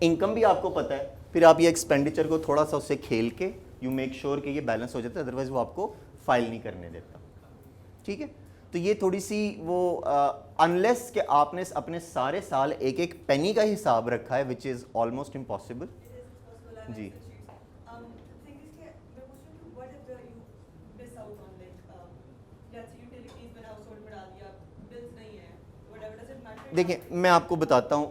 इनकम भी आपको पता है, फिर आप ये एक्सपेंडिचर को थोड़ा सा उससे खेल के यू मेक श्योर कि ये बैलेंस हो जाता है, अदरवाइज वो आपको फाइल नहीं करने देता, ठीक है। तो ये थोड़ी सी वो अनलेस कि आपने अपने सारे साल एक एक पेनी का हिसाब रखा है, विच इज़ ऑलमोस्ट इम्पॉसिबल जी। देखिए मैं आपको बताता हूँ,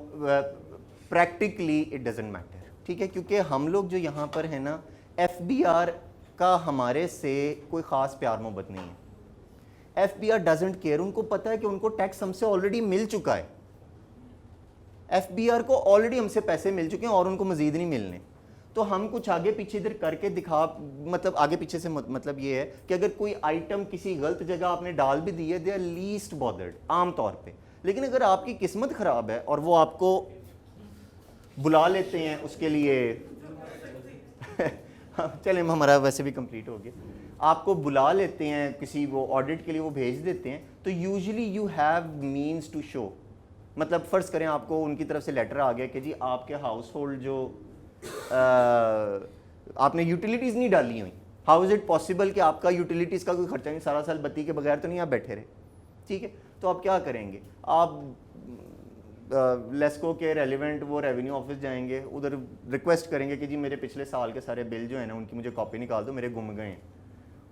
प्रैक्टिकली इट डजेंट मैटर, ठीक है, क्योंकि हम लोग जो यहाँ पर है ना, FBR का हमारे से कोई ख़ास प्यार मोहब्बत नहीं है। FBR डजेंट केयर, उनको पता है कि उनको टैक्स हमसे ऑलरेडी मिल चुका है, FBR को ऑलरेडी हमसे पैसे मिल चुके हैं और उनको मज़ीद नहीं मिलने। तो हम कुछ आगे पीछे इधर करके दिखा, मतलब आगे पीछे से मतलब ये है कि अगर कोई आइटम किसी गलत जगह आपने डाल भी दी है, दे आर लीस्ट बॉदर्ड आम तौर पे। लेकिन अगर आपकी किस्मत ख़राब है और वो आपको बुला लेते हैं उसके लिए चलें हमारा वैसे भी कंप्लीट हो गया, आपको बुला लेते हैं किसी वो ऑडिट के लिए, वो भेज देते हैं, तो usually you have means to show. मतलब फ़र्ज़ करें आपको उनकी तरफ से लेटर आ गया कि जी आपके हाउस होल्ड जो आपने यूटिलिटीज़ नहीं डाली हुई, हाउ इज़ इट पॉसिबल कि आपका यूटिलिटीज़ का कोई खर्चा नहीं, सारा साल बत्ती के बगैर तो नहीं आप बैठे रहे, ठीक है। तो आप क्या करेंगे, आप लेस्को के रेलिवेंट वो रेवेन्यू ऑफिस जाएंगे, उधर रिक्वेस्ट करेंगे कि जी मेरे पिछले साल के सारे बिल जो है ना उनकी मुझे कॉपी निकाल दो, मेरे गुम गए हैं।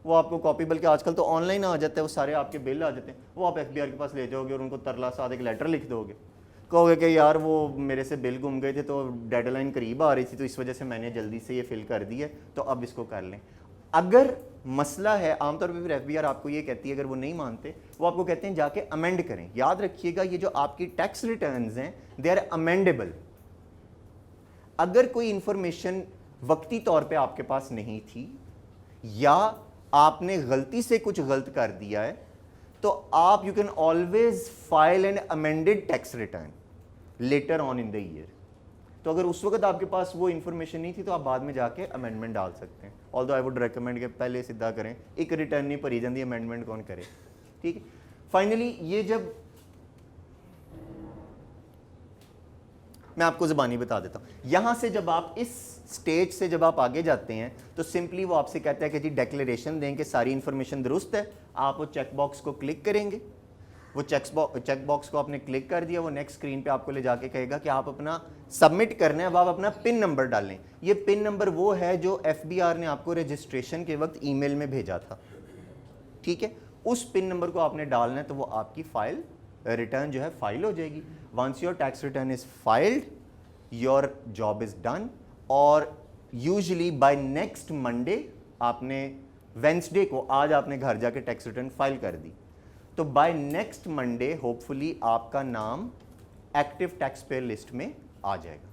वो आपको कॉपी, बल्कि आजकल तो ऑनलाइन आ जाता है, वो सारे आपके बिल आ जाते हैं, वो आप FBR के पास ले जाओगे और उनको तरला साथ एक लेटर लिख दोगे, कहोगे कि यार वो मेरे से बिल गुम गए थे, तो डेडलाइन करीब आ रही थी, तो इस वजह से मैंने जल्दी से ये फिल कर दी है, तो अब इसको कर लें। अगर मसला है, आमतौर पे फिर एफबीआर आपको ये कहती है, अगर वो नहीं मानते वो आपको कहते हैं जाके अमेंड करें। याद रखिएगा ये जो आपकी टैक्स रिटर्न्स हैं दे आर अमेंडेबल। अगर कोई इंफॉर्मेशन वक्ती तौर पे आपके पास नहीं थी या आपने गलती से कुछ गलत कर दिया है तो आप you can always file an amended tax return later on in the year. तो अगर उस वक्त आपके पास वो इंफॉर्मेशन नहीं थी तो आप बाद में जाके अमेंडमेंट डाल सकते हैं। ऑल्दो आई वुड रिकमेंड कि पहले सीधा करें, एक रिटर्न नहीं भरी जाती, अमेंडमेंट कौन करे, ठीक है। फाइनली ये जब मैं आपको ज़बानी बता देता हूं, यहां से जब आप इस स्टेज से जब आप आगे जाते हैं तो सिंपली वो आपसे कहता है कि जी डिक्लेरेशन दें कि सारी इंफॉर्मेशन दुरुस्त है। आप वो चेक बॉक्स को क्लिक करेंगे, वो चेक बॉक्स को आपने क्लिक कर दिया, वो नेक्स्ट स्क्रीन पे आपको ले जाके कहेगा कि आप अपना सबमिट करना है। अब आप अपना पिन नंबर डालें। ये पिन नंबर वो है जो एफबीआर ने आपको रजिस्ट्रेशन के वक्त ईमेल में भेजा था, ठीक है। उस पिन नंबर को आपने डालना है तो वो आपकी फाइल रिटर्न जो है फाइल हो जाएगी। Once your tax return is filed your job is done. और यूजुअली बाय नेक्स्ट मंडे, आपने वेंसडे को, आज आपने घर जाके टैक्स रिटर्न फाइल कर दी तो बाय नेक्स्ट मंडे होपफुली आपका नाम एक्टिव टैक्स पेयर लिस्ट में आ जाएगा।